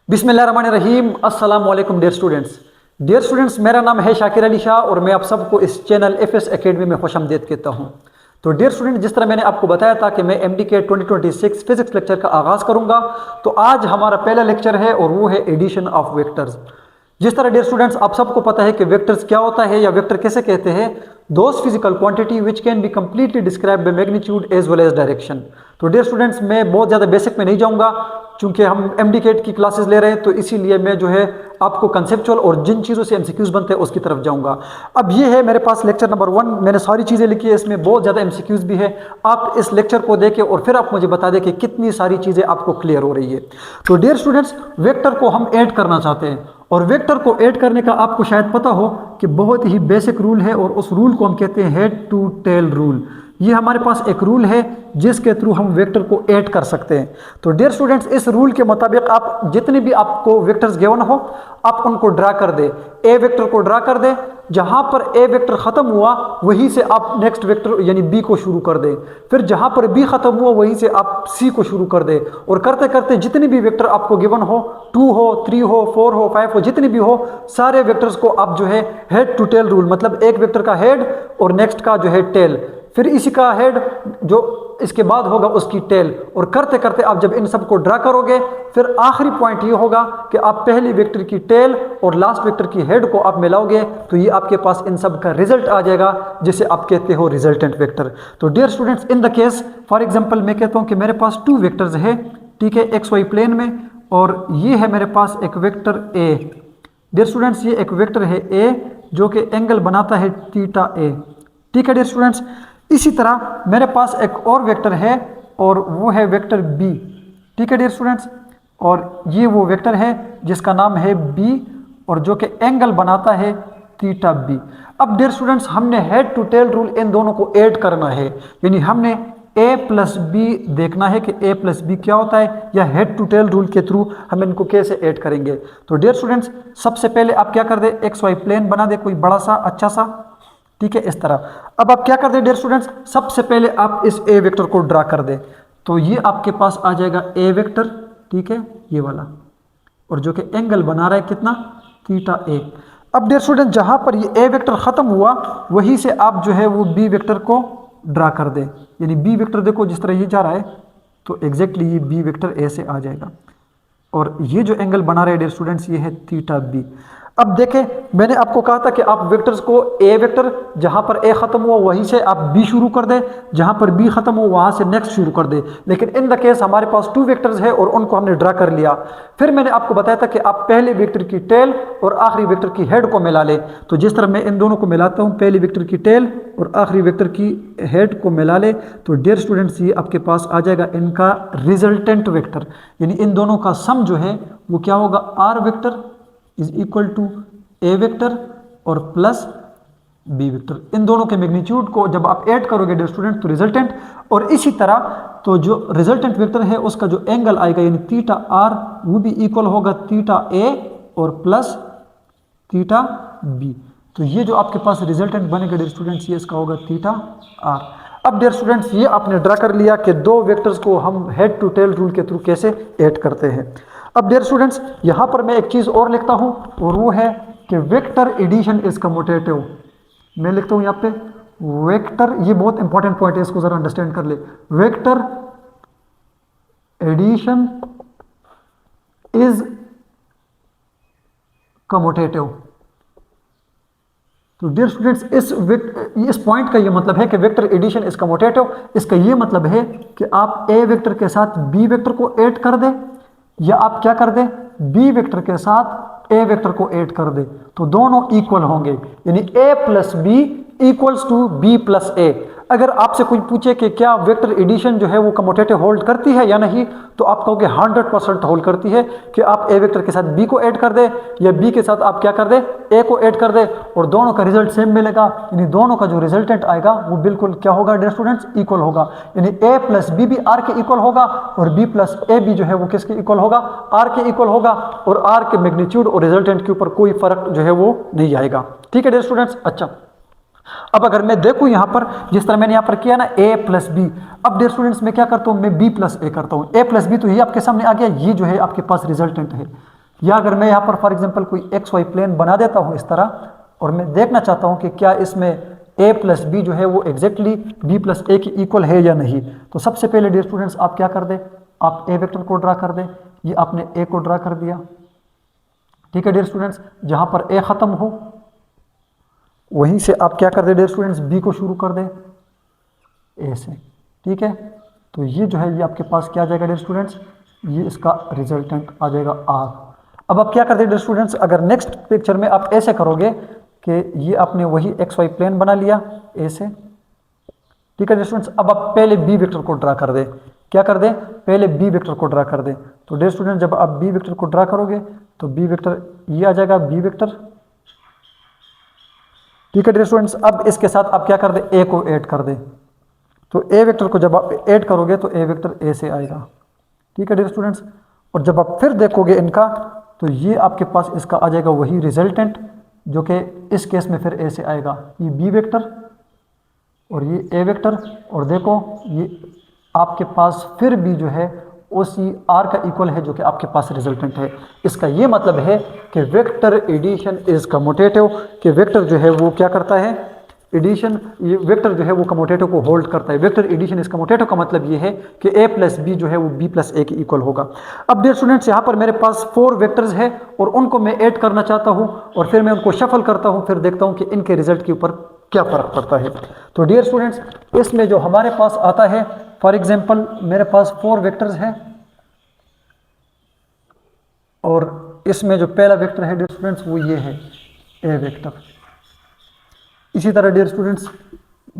बिस्मिल्लाहिर्रहमानिर्रहीम। अस्सलाम वालेकुम डियर स्टूडेंट्स, मेरा नाम है शाकिर अली शाह और मैं आप सबको इस चैनल एफएस एकेडमी में खुशामदीद कहता हूँ। तो डियर स्टूडेंट, जिस तरह मैंने आपको बताया था कि मैं एमडीके 2026 फिजिक्स लेक्चर का आगाज़ करूँगा, तो आज हमारा पहला लेक्चर है और वो है एडिशन ऑफ वेक्टर्स। जिस तरह डियर स्टूडेंट्स आप सबको पता है कि वेक्टर्स क्या होता है या वेक्टर कैसे कहते हैं, those physical quantity which can be completely describe by magnitude as well as direction. तो डियर स्टूडेंट्स, मैं बहुत ज़्यादा बेसिक में नहीं जाऊँगा चूँकि हम एमडीकेट की क्लासेस ले रहे हैं, तो इसीलिए मैं जो है आपको कंसेप्चुअल और जिन चीज़ों से एमसीक्यूज़ बनते हैं उसकी तरफ जाऊँगा। अब ये है मेरे पास लेक्चर नंबर 1, मैंने सारी चीज़ें लिखी है, इसमें बहुत ज़्यादा एमसीक्यूज़ भी है। आप इस लेक्चर को देखें और फिर आप मुझे बता दें कि कितनी सारी चीज़ें आपको क्लियर हो रही है। तो डियर स्टूडेंट्स, वेक्टर को हम ऐड करना चाहते हैं और वेक्टर को ऐड करने का आपको शायद पता हो कि बहुत ही बेसिक रूल है और उस रूल को हम कहते हैं हेड टू टेल रूल। ये हमारे पास एक रूल है जिसके थ्रू हम वेक्टर को ऐड कर सकते हैं। तो डियर स्टूडेंट्स, इस रूल के मुताबिक आप जितने भी आपको वेक्टर्स गिवन हो आप उनको ड्रा कर दे। ए वेक्टर को ड्रा कर दे, जहां पर ए वेक्टर खत्म हुआ वहीं से आप नेक्स्ट वेक्टर यानी बी को शुरू कर दे, फिर जहां पर बी खत्म हुआ वहीं से आप सी को शुरू कर दे, और करते करते जितने भी वेक्टर आपको गिवन हो, 2 हो, 3 हो, 4 हो, 5 हो, जितने भी हो, सारे वेक्टर्स को आप जो है हेड टू टेल रूल, मतलब एक वेक्टर का हेड और नेक्स्ट का जो है टेल, फिर इसी का हेड जो इसके बाद होगा उसकी टेल, और करते करते आप जब इन सब को ड्रा करोगे फिर आखिरी पॉइंट ये होगा कि आप पहली वेक्टर की टेल और लास्ट वेक्टर की हेड को आप मिलाओगे तो ये आपके पास इन सब का रिजल्ट आ जाएगा, जिसे आप कहते हो रिजल्टेंट वेक्टर। तो dear students, in the case for example मैं कहता हूँ कि मेरे पास 2 वेक्टर्स है, ठीक है, एक्स वाई प्लेन में, और ये है मेरे पास एक वेक्टर ए। डियर स्टूडेंट्स, ये एक वेक्टर है ए जो कि एंगल बनाता है थीटा ए, ठीक है डियर स्टूडेंट्स। इसी तरह मेरे पास एक और वेक्टर है और वो है वेक्टर बी, ठीक है डियर स्टूडेंट्स, और ये वो वेक्टर है जिसका नाम है बी और जो कि एंगल बनाता है थीटा बी। अब डियर स्टूडेंट्स, हमने हेड टू टेल रूल इन दोनों को ऐड करना है, यानी हमने a प्लस बी देखना है कि a प्लस बी क्या होता है, या हेड टू टेल रूल के थ्रू हम इनको कैसे ऐड करेंगे। तो डियर स्टूडेंट्स, सबसे पहले आप क्या कर दे, एक्स वाई प्लेन बना दे कोई बड़ा सा अच्छा सा, ठीक है, इस तरह। अब आप क्या कर दे डियर स्टूडेंट्स, सबसे पहले आप इस ए वेक्टर को ड्रा कर दे, तो ये आपके पास आ जाएगा ए वेक्टर, ठीक है, ये वाला, और जो कि एंगल बना रहा है कितना, थीटा ए। अब डियर स्टूडेंट, जहां पर ये ए वेक्टर खत्म हुआ वहीं से आप जो है वो बी वेक्टर को ड्रा कर दे, यानी बी वेक्टर देखो जिस तरह ये जा रहा है तो एग्जैक्टली ये बी वेक्टर ए से आ जाएगा, और ये जो एंगल बना रहे हैं डियर स्टूडेंट्स ये है थीटा बी। अब देखें, मैंने आपको कहा था कि आप वेक्टर्स को ए वेक्टर जहां पर ए खत्म हुआ वहीं से आप बी शुरू कर दें, जहां पर बी खत्म हो वहां से नेक्स्ट शुरू कर दें, लेकिन इन द केस हमारे पास 2 वेक्टर्स है और उनको हमने ड्रा कर लिया। फिर मैंने आपको बताया था कि आप पहले वेक्टर की टेल और आखिरी वेक्टर की हेड को मिला ले, तो जिस तरह मैं इन दोनों को मिलाता हूं, पहली वेक्टर की टेल और आखिरी वेक्टर की हेड को मिला ले, तो डियर स्टूडेंट्स ये आपके पास आ जाएगा इनका रिजल्टेंट वेक्टर, यानी इन दोनों का सम जो है वो क्या होगा, R vector is equal to A vector और प्लस बी वेक्टर। इन दोनों के मैग्नीट्यूड को जब आप ऐड करोगे डियर स्टूडेंट तो रिजल्टेंट, और इसी तरह तो जो रिजल्टेंट वेक्टर है उसका जो एंगल आएगा यानी थीटा आर वो भी इक्वल होगा थीटा ए और प्लस थीटा बी। तो ये जो आपके पास रिजल्टेंट बनेगा डियर स्टूडेंट्स ये इसका होगा थीटा आर। अब डियर स्टूडेंट्स, ये आपने ड्रा कर लिया कि 2 वेक्टर्स को हम हेड टू टेल रूल के थ्रू कैसे ऐड करते हैं। अब डियर स्टूडेंट्स, यहाँ पर मैं एक चीज़ और लिखता हूँ और वो है कि वेक्टर एडिशन इज कम्यूटेटिव। मैं लिखता हूँ यहाँ पे वेक्टर, ये बहुत इंपॉर्टेंट पॉइंट है, इसको जरा अंडरस्टैंड कर ले। Vector addition is commutative. तो डियर स्टूडेंट्स, इस पॉइंट का ये मतलब है कि वेक्टर एडिशन इज कम्यूटेटिव। इसका ये मतलब है कि आप ए वेक्टर के साथ बी वेक्टर को ऐड कर दें, या आप क्या कर दें, बी वेक्टर के साथ ए वेक्टर को ऐड कर दे, तो दोनों इक्वल होंगे, यानी A plus B equals to B plus A. अगर आपसे कोई पूछे कि क्या वेक्टर एडिशन जो है वो कम्यूटेटिव होल्ड करती है या नहीं, तो आप कहोगे 100% होल्ड करती है कि आप ए वेक्टर के साथ बी को ऐड कर दे या बी के साथ आप क्या कर दे, ए को ऐड कर दे, और दोनों का रिजल्ट सेम मिलेगा, यानी दोनों का जो रिजल्टेंट आएगा वो बिल्कुल क्या होगा डियर स्टूडेंट्स, इक्वल होगा, यानी ए प्लस बी भी आर के इक्वल होगा और बी प्लस ए भी जो है वो किसके इक्वल होगा, आर के इक्वल होगा, और आर के मैग्नीट्यूड और रिजल्टेंट के ऊपर कोई फर्क जो है वो नहीं आएगा, ठीक है डियर स्टूडेंट्स। अच्छा, अब अगर मैं देखूं यहां पर जिस तरह मैंने यहां पर किया ना a प्लस बी, अब डियर स्टूडेंट्स मैं क्या करता हूं, मैं b प्लस ए करता हूं, a प्लस बी, तो ये आपके सामने आ गया, ये जो है आपके पास रिजल्टेंट है। या अगर मैं यहाँ पर फॉर एग्जांपल कोई एक्स वाई प्लेन बना देता हूँ इस तरह, और मैं देखना चाहता हूँ कि क्या इसमें a प्लस बी जो है वो एग्जैक्टली b प्लस ए की इक्वल है या नहीं, तो सबसे पहले डियर स्टूडेंट्स आप क्या कर दें, आप a वेक्टर को ड्रा कर दें। ये आपने a को ड्रा कर दिया, ठीक है डियर स्टूडेंट्स। जहाँ पर a ख़त्म हो वहीं से आप क्या कर दें डियर स्टूडेंट्स, b को शुरू कर दें a से, ठीक है। तो ये जो है ये आपके पास क्या आ जाएगा डियर स्टूडेंट्स, ये इसका रिजल्टेंट आ जाएगा r। अब आप क्या करते हैं डियर स्टूडेंट्स, अगर नेक्स्ट पिक्चर में आप ऐसे करोगे कि ये आपने वही एक्स वाई प्लेन बना लिया ए से, ठीक है डियर स्टूडेंट्स। अब आप पहले बी वेक्टर को ड्रा कर दें, क्या कर दें, पहले बी वेक्टर को ड्रा कर दें। तो डियर स्टूडेंट जब आप बी वेक्टर को ड्रा करोगे तो बी वेक्टर ये आ जाएगा बी वेक्टर, ठीक है डियर स्टूडेंट्स। अब इसके साथ आप क्या कर दें, ए को ऐड कर दें। तो ए वेक्टर को जब आप ऐड करोगे तो ए वेक्टर ए से आएगा, ठीक है डियर स्टूडेंट्स। और जब आप फिर देखोगे इनका तो ये आपके पास इसका आ जाएगा वही रिजल्टेंट, जो कि इस केस में फिर ए से आएगा, ये बी वेक्टर और ये ए वेक्टर। और देखो ये आपके पास फिर भी जो है उसी आर का इक्वल है जो कि आपके पास रिजल्टेंट है। इसका ये मतलब है कि वेक्टर एडिशन इज कम्यूटेटिव, कि वेक्टर जो है वो क्या करता है, एडिशन, ये वेक्टर जो है वो कम्यूटेटिव को होल्ड करता है। वेक्टर एडिशन इस कम्यूटेटिव का मतलब ये है कि a प्लस बी जो है वो b प्लस ए की इक्वल होगा। अब डियर स्टूडेंट्स यहाँ पर मेरे पास 4 वेक्टर्स है और उनको मैं ऐड करना चाहता हूँ और फिर मैं उनको शफल करता हूँ, फिर देखता हूँ कि इनके रिजल्ट के ऊपर क्या फ़र्क पड़ता है। तो डियर स्टूडेंट्स इसमें जो हमारे पास आता है, फॉर एग्जाम्पल मेरे पास 4 वेक्टर्स हैं और इसमें जो पहला वेक्टर है डियर स्टूडेंट्स वो ये है a वेक्टर। इसी तरह डियर स्टूडेंट्स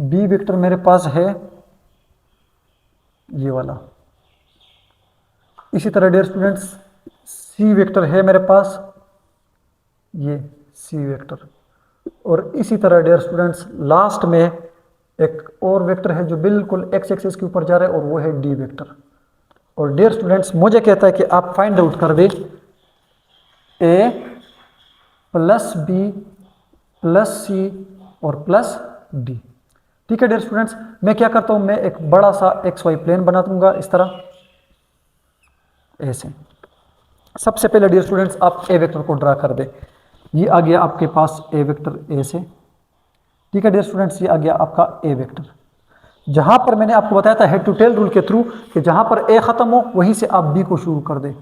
बी वेक्टर मेरे पास है ये वाला। इसी तरह डियर स्टूडेंट्स सी वेक्टर है मेरे पास ये सी वेक्टर। और इसी तरह डियर स्टूडेंट्स लास्ट में एक और वेक्टर है जो बिल्कुल एक्स एक्सिस के ऊपर जा रहा है और वो है डी वेक्टर। और डियर स्टूडेंट्स मुझे कहता है कि आप फाइंड आउट कर दे ए प्लस बी प्लस सी और प्लस डी, ठीक है डियर स्टूडेंट्स। मैं क्या करता हूं, मैं एक बड़ा सा एक्स वाई प्लेन बना दूंगा इस तरह ऐसे। सबसे पहले डियर स्टूडेंट्स आप ए वेक्टर को ड्रा कर दे, ये आ गया आपके पास ए वेक्टर ए से, ठीक है डियर स्टूडेंट्स। ये आ गया आपका ए वेक्टर। जहां पर मैंने आपको बताया था हेड टू टेल रूल के थ्रू कि जहां पर ए खत्म हो वहीं से आप बी को शुरू कर दे।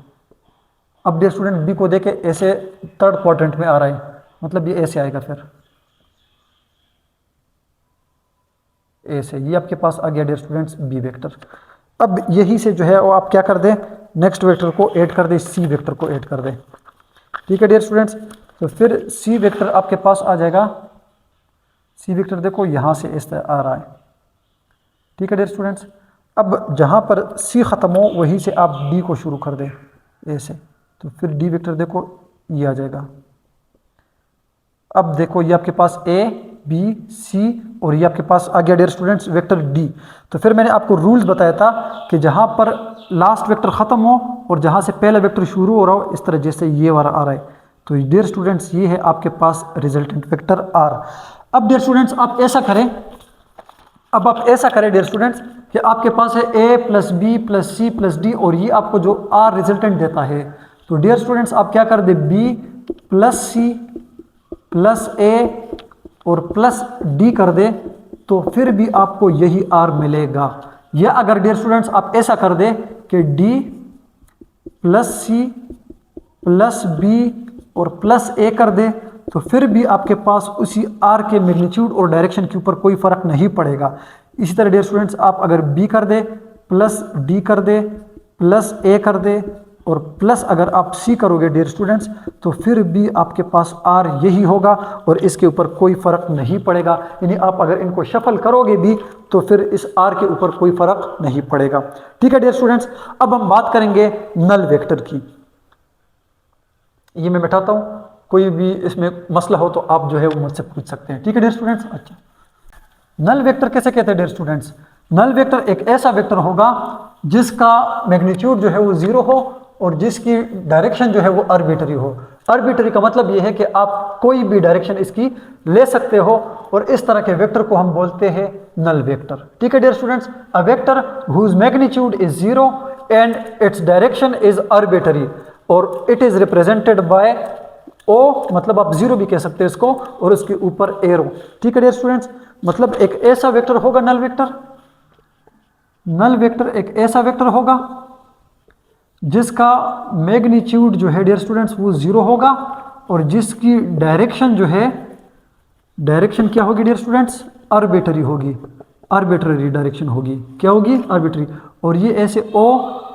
अब डियर स्टूडेंट बी को देखे ऐसे थर्ड क्वाड्रेंट में आ रहा है, मतलब ये ऐसे आएगा, फिर ऐसे ये आपके पास आ गया डियर स्टूडेंट्स बी वेक्टर। अब यही से जो है वो आप क्या कर दें, नेक्स्ट वेक्टर को ऐड कर दें, सी वेक्टर को ऐड कर दें, ठीक है डियर स्टूडेंट्स। तो फिर सी वेक्टर आपके पास आ जाएगा, सी वेक्टर देखो यहाँ से इस तरह आ रहा है, ठीक है डियर स्टूडेंट्स। अब जहाँ पर सी ख़त्म हो वहीं से आप डी को शुरू कर दें ऐसे, तो फिर डी वेक्टर देखो ये आ जाएगा। अब देखो ये आपके पास ए बी सी और ये आपके पास आ गया डियर स्टूडेंट्स वेक्टर डी। तो फिर मैंने आपको रूल्स बताया था कि जहाँ पर लास्ट वेक्टर ख़त्म हो और जहाँ से पहला वेक्टर शुरू हो रहा हो, इस तरह जैसे ये वाला आ रहा है, तो डियर स्टूडेंट्स ये है आपके पास रिजल्टेंट वेक्टर आर। अब डियर स्टूडेंट्स आप ऐसा करें, अब आप ऐसा करें डियर स्टूडेंट्स कि आपके पास है A plus B plus C plus D और ये आपको जो आर रिजल्टेंट देता है, तो डियर स्टूडेंट्स आप क्या कर दे, बी प्लस सी प्लस ए और प्लस डी कर दे, तो फिर भी आपको यही आर मिलेगा। या अगर डियर स्टूडेंट्स आप ऐसा कर दे कि D plus C plus B और प्लस ए कर दे, तो फिर भी आपके पास उसी आर के मैग्नीट्यूड और डायरेक्शन के ऊपर कोई फ़र्क नहीं पड़ेगा। इसी तरह डियर स्टूडेंट्स आप अगर बी कर दे प्लस डी कर दे प्लस ए कर दे और प्लस अगर आप सी करोगे डियर स्टूडेंट्स, तो फिर भी आपके पास आर यही होगा और इसके ऊपर कोई फ़र्क नहीं पड़ेगा। यानी आप अगर इनको शफल करोगे भी तो फिर इस आर के ऊपर कोई फ़र्क नहीं पड़ेगा, ठीक है डियर स्टूडेंट्स। अब हम बात करेंगे नल वेक्टर की। ये मैं मिटाता हूँ, कोई भी इसमें मसला हो तो आप जो है वो मुझसे पूछ सकते हैं, ठीक है डियर स्टूडेंट्स। अच्छा, नल वेक्टर कैसे कहते हैं डियर स्टूडेंट्स, नल वेक्टर एक ऐसा वेक्टर होगा जिसका मैग्नीट्यूड जो है वो 0 हो और जिसकी डायरेक्शन जो है वो आर्बिट्री हो। आर्बिट्री का मतलब ये है कि आप कोई भी डायरेक्शन इसकी ले सकते हो और इस तरह के वेक्टर को हम बोलते हैं नल वेक्टर, ठीक है dear students. A vector whose magnitude is 0 and its direction is arbitrary. और it is represented by O, मतलब आप जीरो भी कह सकते हैं इसको, और उसके ऊपर एरो। ठीक है डियर स्टूडेंट्स, मतलब एक ऐसा वेक्टर होगा नल वेक्टर, नल वेक्टर एक ऐसा वेक्टर होगा जिसका मैग्नीट्यूड जो है डियर स्टूडेंट्स वो जीरो होगा, और जिसकी डायरेक्शन जो है, डायरेक्शन क्या होगी डियर स्टूडेंट्स, आर्बिट्ररी होगी, आर्बिट्ररी डायरेक्शन होगी, क्या होगी, आर्बिट्ररी। और ये ऐसे ओ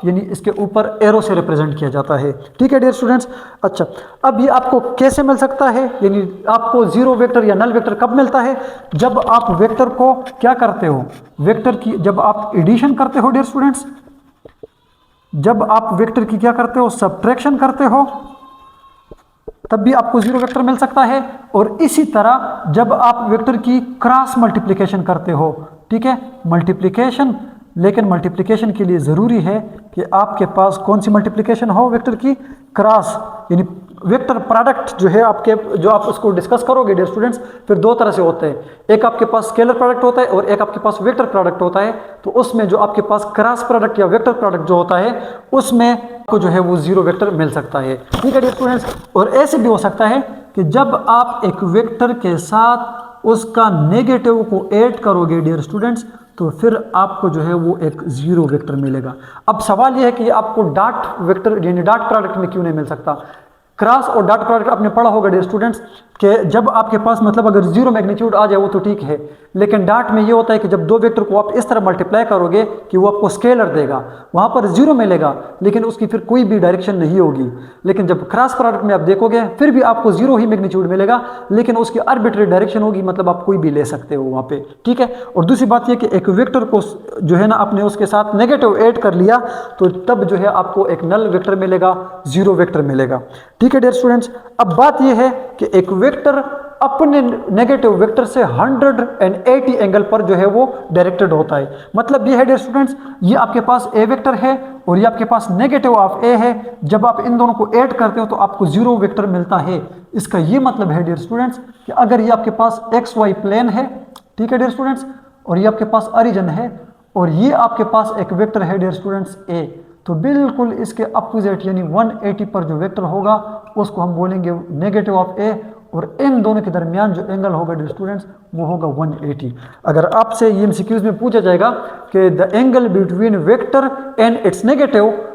यानी इसके ऊपर एरो से रिप्रेजेंट किया जाता है। ठीक है डियर स्टूडेंट्स। अच्छा, अब ये आपको कैसे मिल सकता है, यानी आपको जीरो वेक्टर या नल वेक्टर कब मिलता है, जब आप वेक्टर को क्या करते हो, वेक्टर की जब आप एडिशन करते हो डियर स्टूडेंट्स, जब आप वेक्टर की क्या करते हो, सब्ट्रैक्शन करते हो, तब भी आपको जीरो वेक्टर मिल सकता है। और इसी तरह जब आप वेक्टर की क्रॉस मल्टीप्लिकेशन करते हो, ठीक है, मल्टीप्लिकेशन, लेकिन मल्टीप्लिकेशन के लिए ज़रूरी है कि आपके पास कौन सी मल्टीप्लिकेशन हो, वेक्टर की क्रॉस, यानी वेक्टर प्रोडक्ट जो है आपके, जो आप उसको डिस्कस करोगे डियर स्टूडेंट्स, फिर दो तरह से होते हैं, एक आपके पास स्केलर प्रोडक्ट होता है और एक आपके पास वेक्टर प्रोडक्ट होता है। तो उसमें जो आपके पास क्रॉस प्रोडक्ट या वेक्टर प्रोडक्ट जो होता है, उसमें आपको जो है वो जीरो वेक्टर मिल सकता है। ठीक है डियर स्टूडेंट्स। और ऐसे भी हो सकता है कि जब आप एक वेक्टर के साथ उसका नेगेटिव को ऐड करोगे डियर स्टूडेंट्स, तो फिर आपको जो है वो एक जीरो वेक्टर मिलेगा। अब सवाल यह है कि आपको डॉट वेक्टर यानी डॉट प्रोडक्ट में क्यों नहीं मिल सकता। क्रॉस और डॉट प्रोडक्ट आपने पढ़ा होगा डियर स्टूडेंट्स कि जब आपके पास मतलब अगर जीरो मैग्नीट्यूड आ जाए वो तो ठीक है, लेकिन डॉट में ये होता है कि जब दो वेक्टर को आप इस तरह मल्टीप्लाई करोगे कि वो आपको स्केलर देगा, वहाँ पर जीरो मिलेगा लेकिन उसकी फिर कोई भी डायरेक्शन नहीं होगी। लेकिन जब क्रॉस प्रोडक्ट में आप देखोगे फिर भी आपको जीरो ही मैग्नीट्यूड मिलेगा, लेकिन उसकी आर्बिट्रेरी डायरेक्शन होगी, मतलब आप कोई भी ले सकते हो वहाँ पे। ठीक है। और दूसरी बात यह कि एक वेक्टर को जो है ना आपने उसके साथ नेगेटिव ऐड कर लिया तो तब जो है आपको एक नल वेक्टर मिलेगा, जीरो वेक्टर मिलेगा। ठीक है डियर स्टूडेंट्स। अब बात यह है कि एक वेक्टर अपने नेगेटिव वेक्टर से 180 एंगल पर जो है वो डायरेक्टेड होता है। मतलब ये है डियर स्टूडेंट्स, ये आपके पास ए वेक्टर है और ये आपके पास नेगेटिव ऑफ ए है, जब आप इन दोनों को ऐड करते हो तो आपको जीरो वेक्टर मिलता है। इसका ये मतलब है डियर स्टूडेंट्स कि अगर ये आपके पास एक्स वाई प्लेन है, ठीक है डियर स्टूडेंट्स, और ये आपके पास ओरिजिन है और ये आपके पास एक वेक्टर है डियर स्टूडेंट्स ए, तो बिल्कुल इसके अपोजिट यानी 180 पर जो वेक्टर होगा उसको हम बोलेंगे नेगेटिव ऑफ ए, और इन दोनों के दरमियान जो एंगल होगा डियर स्टूडेंट्स वो होगा 180। अगर आपसे ये एमसीक्यूज में पूछा जाएगा कि the angle between vector and it's negative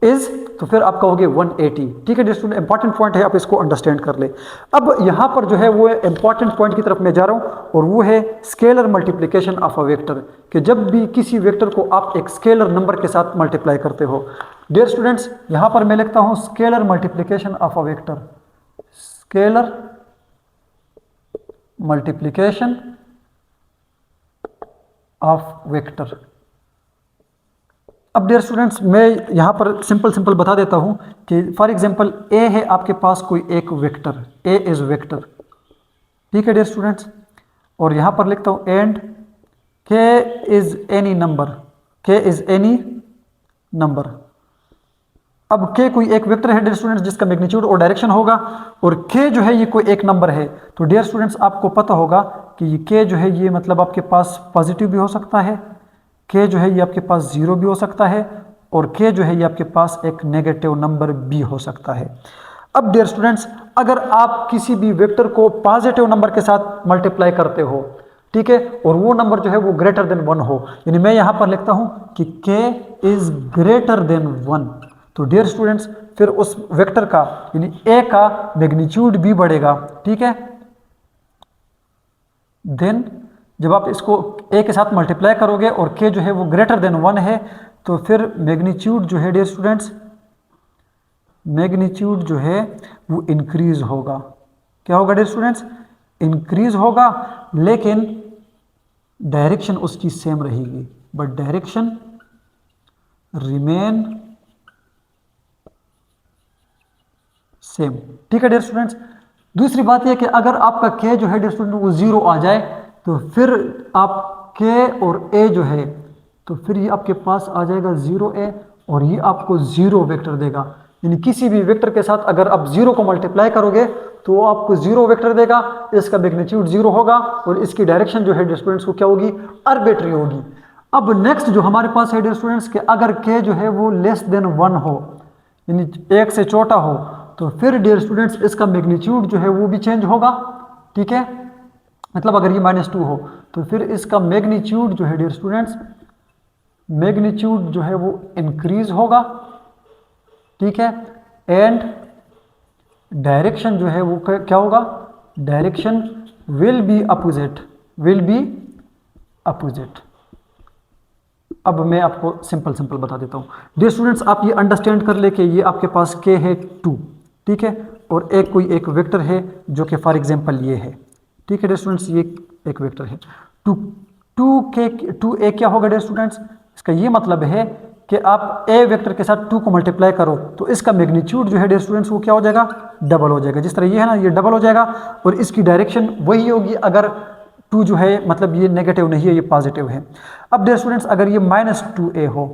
is, तो फिर आप कहोगे 180। ठीक है डियर स्टूडेंट, इंपॉर्टेंट पॉइंट है, आप इसको अंडरस्टैंड कर ले। अब यहाँ पर जो है वो इंपॉर्टेंट पॉइंट की तरफ मैं जा रहा हूँ और वो है scalar multiplication of a vector, कि जब भी किसी वेक्टर को आप एक स्केलर नंबर के साथ मल्टीप्लाई करते हो डियर स्टूडेंट्स, यहाँ पर मैं लिखता हूँ scalar multiplication of a vector, scalar multiplication of vector. अब डियर स्टूडेंट्स मैं यहाँ पर सिंपल बता देता हूँ कि फॉर एग्जांपल ए है आपके पास कोई एक वेक्टर, ए इज वेक्टर, ठीक है डियर स्टूडेंट्स, और यहाँ पर लिखता हूँ एंड के इज एनी नंबर, के इज एनी नंबर। अब के कोई एक वेक्टर है डियर स्टूडेंट्स जिसका मैग्नीट्यूड और डायरेक्शन होगा, और के जो है ये कोई एक नंबर है। तो डियर स्टूडेंट्स आपको पता होगा कि ये के जो है ये मतलब आपके पास पॉजिटिव भी हो सकता है, के जो है ये आपके पास जीरो भी हो सकता है, और के जो है ये आपके पास एक नेगेटिव नंबर भी हो सकता है। अब डियर स्टूडेंट्स अगर आप किसी भी वेक्टर को पॉजिटिव नंबर के साथ मल्टीप्लाई करते हो, ठीक है, और वो नंबर जो है वो ग्रेटर देन 1 हो, यानी मैं यहाँ पर लिखता हूँ कि के इज ग्रेटर देन 1, तो डियर स्टूडेंट्स फिर उस वेक्टर का यानी ए का मैग्नीट्यूड भी बढ़ेगा। ठीक है, देन जब आप इसको ए के साथ मल्टीप्लाई करोगे और के जो है वो ग्रेटर देन 1 है, तो फिर मैग्नीट्यूड जो है डियर स्टूडेंट्स, मैग्नीट्यूड जो है वो इंक्रीज होगा। क्या होगा डियर स्टूडेंट्स, इंक्रीज होगा, लेकिन डायरेक्शन उसकी सेम रहेगी, बट डायरेक्शन रिमेन सेम। ठीक है डियर स्टूडेंट्स। दूसरी बात यह कि अगर आपका के जो है डियर स्टूडेंट वो जीरो आ जाए, तो फिर आप के और ए जो है तो फिर ये आपके पास आ जाएगा जीरो ए, और ये आपको जीरो वेक्टर देगा। यानी किसी भी वेक्टर के साथ अगर आप जीरो को मल्टीप्लाई करोगे तो वो आपको जीरो वेक्टर देगा, इसका मैग्नीट्यूड जीरो होगा और इसकी डायरेक्शन जो है डियर स्टूडेंट्स को क्या होगी, आर्बिट्ररी होगी। अब नेक्स्ट जो हमारे पास है डियर स्टूडेंट्स कि अगर के जो है वो लेस देन 1 हो, यानी 1 से छोटा हो, तो फिर डियर स्टूडेंट्स इसका मैग्नीट्यूड जो है वो भी चेंज होगा। ठीक है, मतलब अगर ये -2 हो तो फिर इसका मैग्नीट्यूड जो है डियर स्टूडेंट्स, मैग्नीट्यूड जो है वो इंक्रीज होगा। ठीक है, एंड डायरेक्शन जो है वो क्या होगा, direction will be opposite, will be opposite. अब मैं आपको सिंपल बता देता हूँ डियर स्टूडेंट्स, आप ये अंडरस्टैंड कर ले कि ये आपके पास k है 2, ठीक है, और एक वेक्टर है जो कि फॉर एग्जांपल ये है। ठीक है डियर स्टूडेंट्स, ये एक वेक्टर है 2a क्या होगा डियर स्टूडेंट्स, इसका ये मतलब है कि आप a वेक्टर के साथ 2 को मल्टीप्लाई करो तो इसका मैग्नीट्यूड जो है डियर स्टूडेंट्स वो क्या हो जाएगा, डबल हो जाएगा। जिस तरह ये है ना, ये डबल हो जाएगा और इसकी डायरेक्शन वही होगी। अगर 2 जो है मतलब ये नेगेटिव नहीं है, ये पॉजिटिव है। अब डियर स्टूडेंट्स अगर ये -2a हो,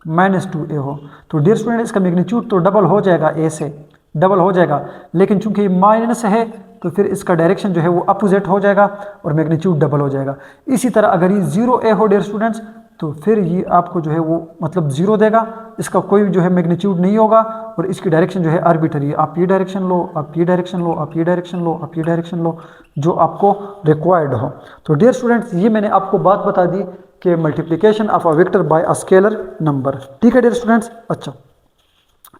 -2a हो तो डियर स्टूडेंट इसका मैग्नीट्यूड तो डबल हो जाएगा, a से डबल हो जाएगा, लेकिन चूंकि ये माइनस है तो फिर इसका डायरेक्शन जो है वो अपोजिट हो जाएगा और मैग्नीट्यूड डबल हो जाएगा। इसी तरह अगर ये 0a हो डियर स्टूडेंट्स तो फिर ये आपको जो है वो मतलब 0 देगा, इसका कोई जो है मैग्नीट्यूड नहीं होगा और इसकी डायरेक्शन जो है आर्बिटरी, आप ये डायरेक्शन लो, आप ये डायरेक्शन लो, आप ये डायरेक्शन लो, आप ये डायरेक्शन लो, जो आपको रिक्वायर्ड हो। तो डियर स्टूडेंट्स ये मैंने आपको बात बता दी कि multiplication of a vector by a scalar number. ठीक है डियर स्टूडेंट्स, अच्छा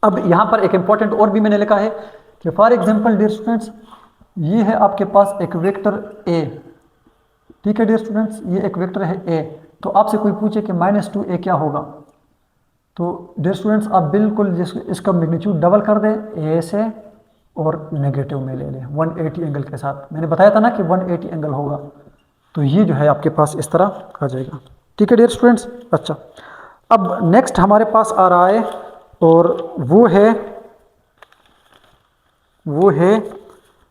अब यहाँ पर एक इंपॉर्टेंट और भी मैंने लिखा है कि फॉर एग्जाम्पल डियर स्टूडेंट्स ये है आपके पास एक वेक्टर a। ठीक है डियर स्टूडेंट्स, ये एक वेक्टर है a, तो आपसे कोई पूछे कि -2a क्या होगा, तो डियर स्टूडेंट्स आप बिल्कुल इसका मैग्नीट्यूड डबल कर दें a से और नेगेटिव में ले लें 180 एंगल के साथ। मैंने बताया था ना कि 180 एंगल होगा, तो ये जो है आपके पास इस तरह आ जाएगा। ठीक है डियर स्टूडेंट्स, अच्छा अब नेक्स्ट हमारे पास आ रहा है और वो है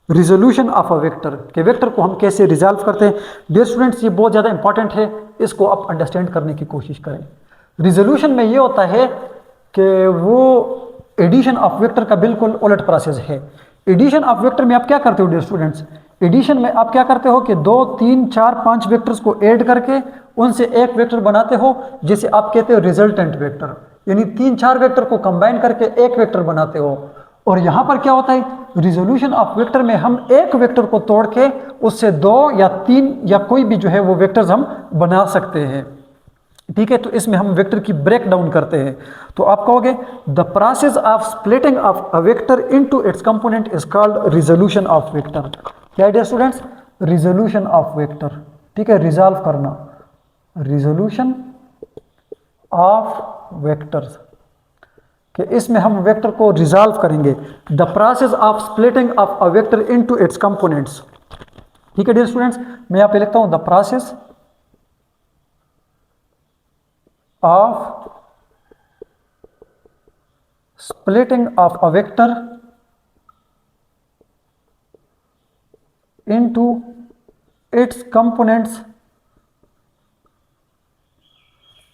रिजोल्यूशन ऑफ अ वेक्टर, के वेक्टर को हम कैसे रिजॉल्व करते हैं। डियर स्टूडेंट्स ये बहुत ज़्यादा इंपॉर्टेंट है, इसको आप अंडरस्टैंड करने की कोशिश करें। रिजोल्यूशन में ये होता है कि वो एडिशन ऑफ वेक्टर का बिल्कुल उलट प्रोसेस है। एडिशन ऑफ वेक्टर में आप क्या करते हो डियर स्टूडेंट्स, एडिशन में आप क्या करते हो कि 2 3 4 5 वेक्टर्स को ऐड करके उनसे एक वेक्टर बनाते हो, जिसे आप कहते हो रिजल्टेंट वेक्टर, यानी 3 4 वेक्टर को कंबाइन करके एक वेक्टर बनाते हो। और यहाँ पर क्या होता है, रिजोल्यूशन ऑफ वेक्टर में हम एक वेक्टर को तोड़ के उससे 2 या 3 या कोई भी जो है वो वेक्टर्स हम बना सकते हैं। ठीक है, तो इसमें हम वेक्टर की ब्रेक डाउन करते हैं। तो आप कहोगे the process of splitting of a vector into its component is called resolution of vector. क्या है स्टूडेंट्स, रिजोल्यूशन ऑफ वेक्टर। ठीक है, रिजॉल्व करना, रिजोल्यूशन ऑफ वेक्टर्स, कि इसमें हम वेक्टर को रिजॉल्व करेंगे। The process of splitting of a vector into its components. ठीक है डियर स्टूडेंट्स, मैं यहाँ पे लिखता हूं the process of splitting of a vector into its components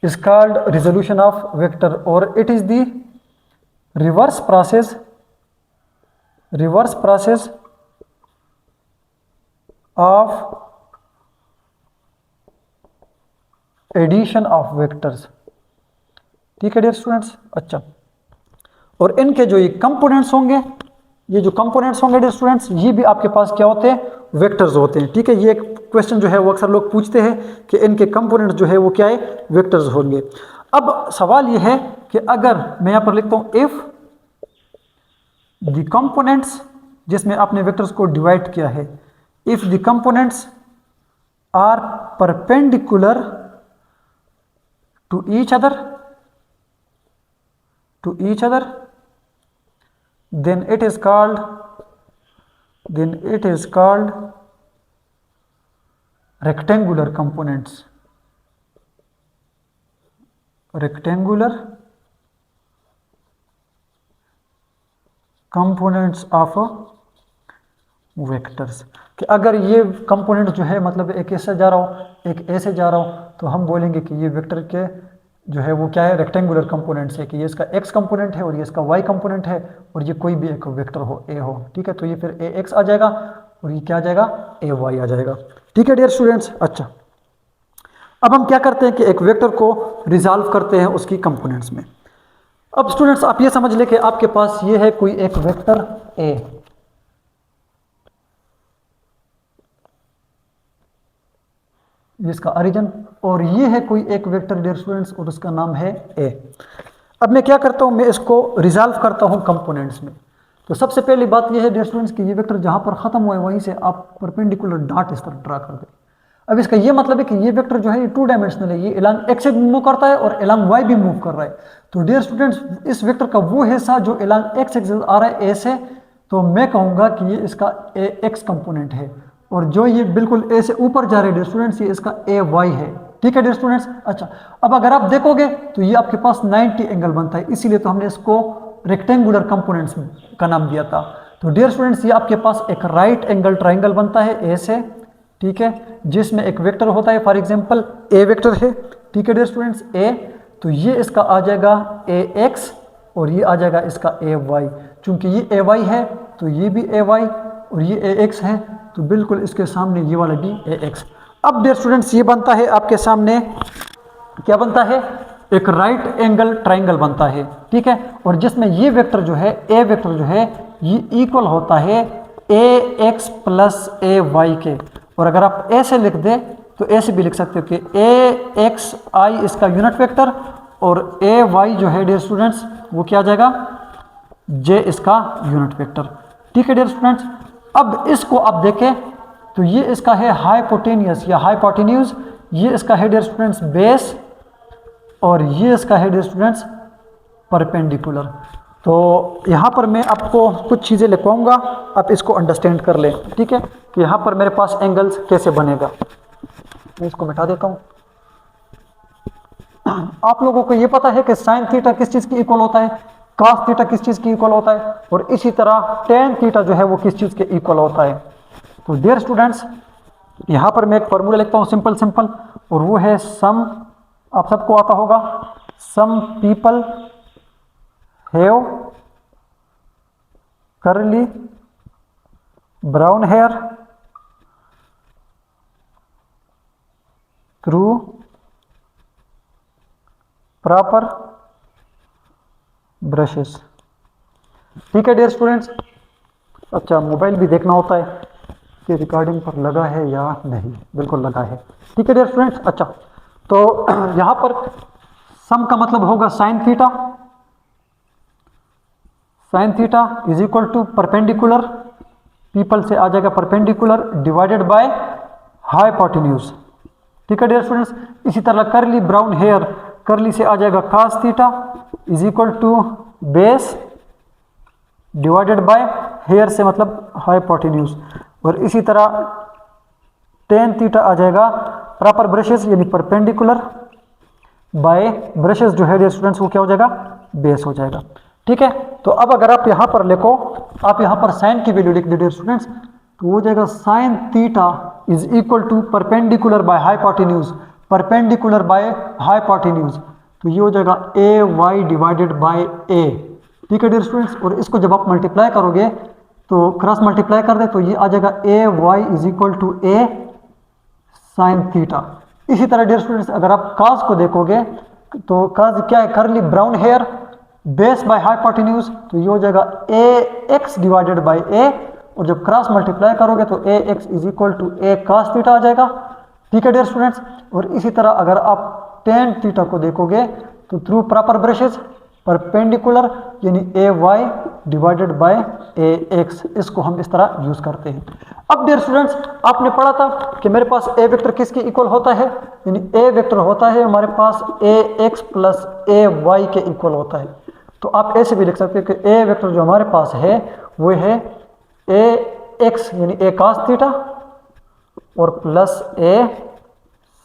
is called resolution of vector, or it is the reverse process of addition of vectors। ठीक है dear students, अच्छा और इनके जो ये कंपोनेंट्स होंगे, ये जो कंपोनेंट्स होंगे डियर स्टूडेंट्स, ये भी आपके पास क्या होते हैं, वेक्टर्स होते हैं। ठीक है, ये एक क्वेश्चन जो है वो अक्सर लोग पूछते हैं कि इनके कंपोनेंट्स जो है वो क्या है, वेक्टर्स होंगे। अब सवाल ये है कि अगर मैं यहाँ पर लिखता हूँ इफ द कंपोनेंट्स, जिसमें आपने वेक्टर्स को डिवाइड किया है, if the components are perpendicular to each other then it is called rectangular components of vectors. कि अगर ये कंपोनेंट जो है मतलब एक ऐसे जा रहा हो एक ऐसे जा रहा हो, तो हम बोलेंगे कि ये वेक्टर के जो है वो क्या है, रेक्टेंगुलर कंपोनेंट्स है, कि ये इसका x कंपोनेंट है और ये इसका y कंपोनेंट है और ये कोई भी एक वेक्टर हो a हो। ठीक है, तो ये फिर ax आ जाएगा और ये क्या आ जाएगा, ay आ जाएगा। ठीक है डियर स्टूडेंट्स, अच्छा अब हम क्या करते हैं कि एक वेक्टर को रिजॉल्व करते हैं उसकी कंपोनेंट्स में। अब स्टूडेंट्स आप ये समझ ले कि आपके पास ये है कोई एक वेक्टर ए, जिसका ओरिजिन, और ये है कोई एक वेक्टर डियर स्टूडेंट्स और उसका नाम है ए। अब मैं क्या करता हूँ, मैं इसको रिजॉल्व करता हूँ कंपोनेंट्स में। तो सबसे पहली बात ये है डियर स्टूडेंट्स कि ये वेक्टर जहाँ पर ख़त्म हुआ है वहीं से आप परपेंडिकुलर डॉट इस तरह ड्रा कर दें। अब इसका ये मतलब है कि ये वेक्टर जो है ये 2 डायमेंशनल है, ये एलॉन्ग एक्स भी मूव करता है और एलॉन्ग वाई भी मूव कर रहा है। तो डियर स्टूडेंट्स इस वेक्टर का वो हिस्सा जो एलॉन्ग एक्स एक्सिस आ रहा है ए से, तो मैं कहूँगा कि ये इसका ए एक्स कंपोनेंट है, और जो ये बिल्कुल ए से ऊपर जा रहे हैं डियर स्टूडेंट्स ये इसका ए वाई है। ठीक है डियर स्टूडेंट्स। अच्छा, अब अगर आप देखोगे तो ये आपके पास 90 एंगल बनता है, इसीलिए तो हमने इसको रेक्टेंगुलर कंपोनेंट्स का नाम दिया था। तो डियर स्टूडेंट्स ये आपके पास एक राइट एंगल ट्राइंगल बनता है ए से, ठीक है, जिसमें एक वेक्टर होता है, फॉर एग्जांपल ए वेक्टर है। ठीक है डियर स्टूडेंट्स ए, तो ये इसका आ जाएगा ए एक्स और ये आ जाएगा इसका ए वाई। चूंकि ये ए वाई है तो ये भी ए वाई और ये ए एक्स है, तो बिल्कुल इसके सामने ये वाला भी ए एक्स। अब डियर स्टूडेंट्स ये बनता है आपके सामने, क्या बनता है, एक राइट एंगल ट्राइंगल बनता है। ठीक है, और जिसमें ये वेक्टर जो है ए वेक्टर जो है ये इक्वल होता है A X plus A Y के। और अगर आप ए से लिख दें तो ए से भी लिख सकते हो कि ए एक्स आई इसका यूनिट वेक्टर और ए वाई जो है डियर स्टूडेंट्स वो क्या आ जाएगा, जे इसका यूनिट वेक्टर। ठीक है डियर स्टूडेंट्स। अब इसको आप देखें तो ये इसका है हाइपोटेनियस या हाइपोटेन्यूज, ये इसका है डियर स्टूडेंट्स बेस, और ये इसका है डियर स्टूडेंट्स परपेंडिकुलर। तो यहाँ पर मैं आपको कुछ चीज़ें लिखवाऊंगा, आप इसको अंडरस्टैंड कर लें। ठीक है, कि यहाँ पर मेरे पास एंगल्स कैसे बनेगा। मैं इसको मिटा देता हूँ। आप लोगों को ये पता है कि साइन थीटा किस चीज़ की इक्वल होता है, कॉस थीटा किस चीज़ की इक्वल होता है, और इसी तरह टेन थीटा जो है वो किस चीज़ के इक्वल होता है। तो डियर स्टूडेंट्स यहाँ पर मैं एक फॉर्मूला लिखता हूँ सिंपल सिंपल, और वो है सम, आप सबको आता होगा, some people have curly brown hair through proper brushes। ठीक है डियर स्टूडेंट्स। अच्छा, मोबाइल भी देखना होता है कि रिकॉर्डिंग पर लगा है या नहीं, बिल्कुल लगा है। ठीक है डियर स्टूडेंट्स। अच्छा, तो यहाँ पर सम का मतलब होगा sine theta, sine theta is equal to perpendicular, people से आ जाएगा परपेंडिकुलर डिवाइडेड बाय हाइपोटेन्यूज। ठीक है डियर स्टूडेंट्स। इसी तरह करली ब्राउन हेयर, करली से आ जाएगा cos theta is equal to base divided by hair से मतलब हाइपोटेन्यूज, और इसी तरह टेन थीटा आ जाएगा प्रॉपर ब्रशेस यानी परपेंडिकुलर बाय ब्रशेस जो है डियर स्टूडेंट्स वो क्या हो जाएगा, बेस हो जाएगा। ठीक है, तो अब अगर आप यहाँ पर लिखो, आप यहाँ पर साइन की वैल्यू लिख दो डियर स्टूडेंट्स, तो हो जाएगा sine theta is equal to perpendicular by hypotenuse, perpendicular by hypotenuse, तो ये हो जाएगा A Y divided by A. ठीक है डियर स्टूडेंट्स। और इसको जब आप मल्टीप्लाई करोगे तो क्रॉस मल्टीप्लाई कर दे तो ये आ जाएगा A Y is equal to A sine theta. इसी तरह डियर स्टूडेंट्स अगर आप काज को देखोगे तो काज क्या है, curly brown hair base by hypotenuse, तो ये हो जाएगा A X divided by A, और जब क्रॉस मल्टीप्लाई करोगे तो A X is equal to A cos theta आ जाएगा। ठीक है डियर स्टूडेंट्स। और इसी तरह अगर आप टेन थीटा को देखोगे तो थ्रू प्रॉपर ब्रशेस परपेंडिकुलर यानी A Y divided by A X, इसको हम इस तरह यूज करते हैं। अब डियर स्टूडेंट्स आपने पढ़ा था कि मेरे पास ए वेक्टर किसके इक्वल होता है, यानी ए वेक्टर होता है हमारे पास A X plus A Y के इक्वल होता है। तो आप ऐसे भी लिख सकते हैं कि ए वेक्टर जो हमारे पास है वो है ए एक्स यानी ए कॉस थीटा और प्लस ए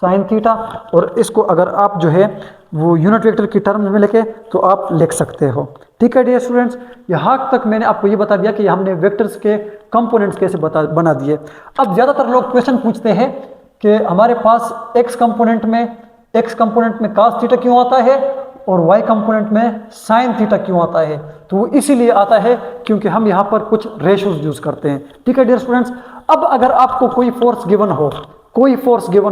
साइन थीटा, और इसको अगर आप जो है वो यूनिट वेक्टर की टर्म्स में लेके तो आप लिख सकते हो। ठीक है डियर स्टूडेंट्स, यहाँ तक मैंने आपको ये बता दिया कि हमने वेक्टर्स के कंपोनेंट्स कैसे बना दिए। अब ज़्यादातर लोग क्वेश्चन पूछते हैं कि हमारे पास एक्स कंपोनेंट में कॉस थीटा क्यों आता है और वाई कंपोनेंट में साइन थीटा क्यों आता है। तो वो इसीलिए आता है क्योंकि हम यहाँ पर कुछ रेशोज यूज करते हैं। ठीक है डियर स्टूडेंट्स। अब अगर आपको कोई फोर्स गिवन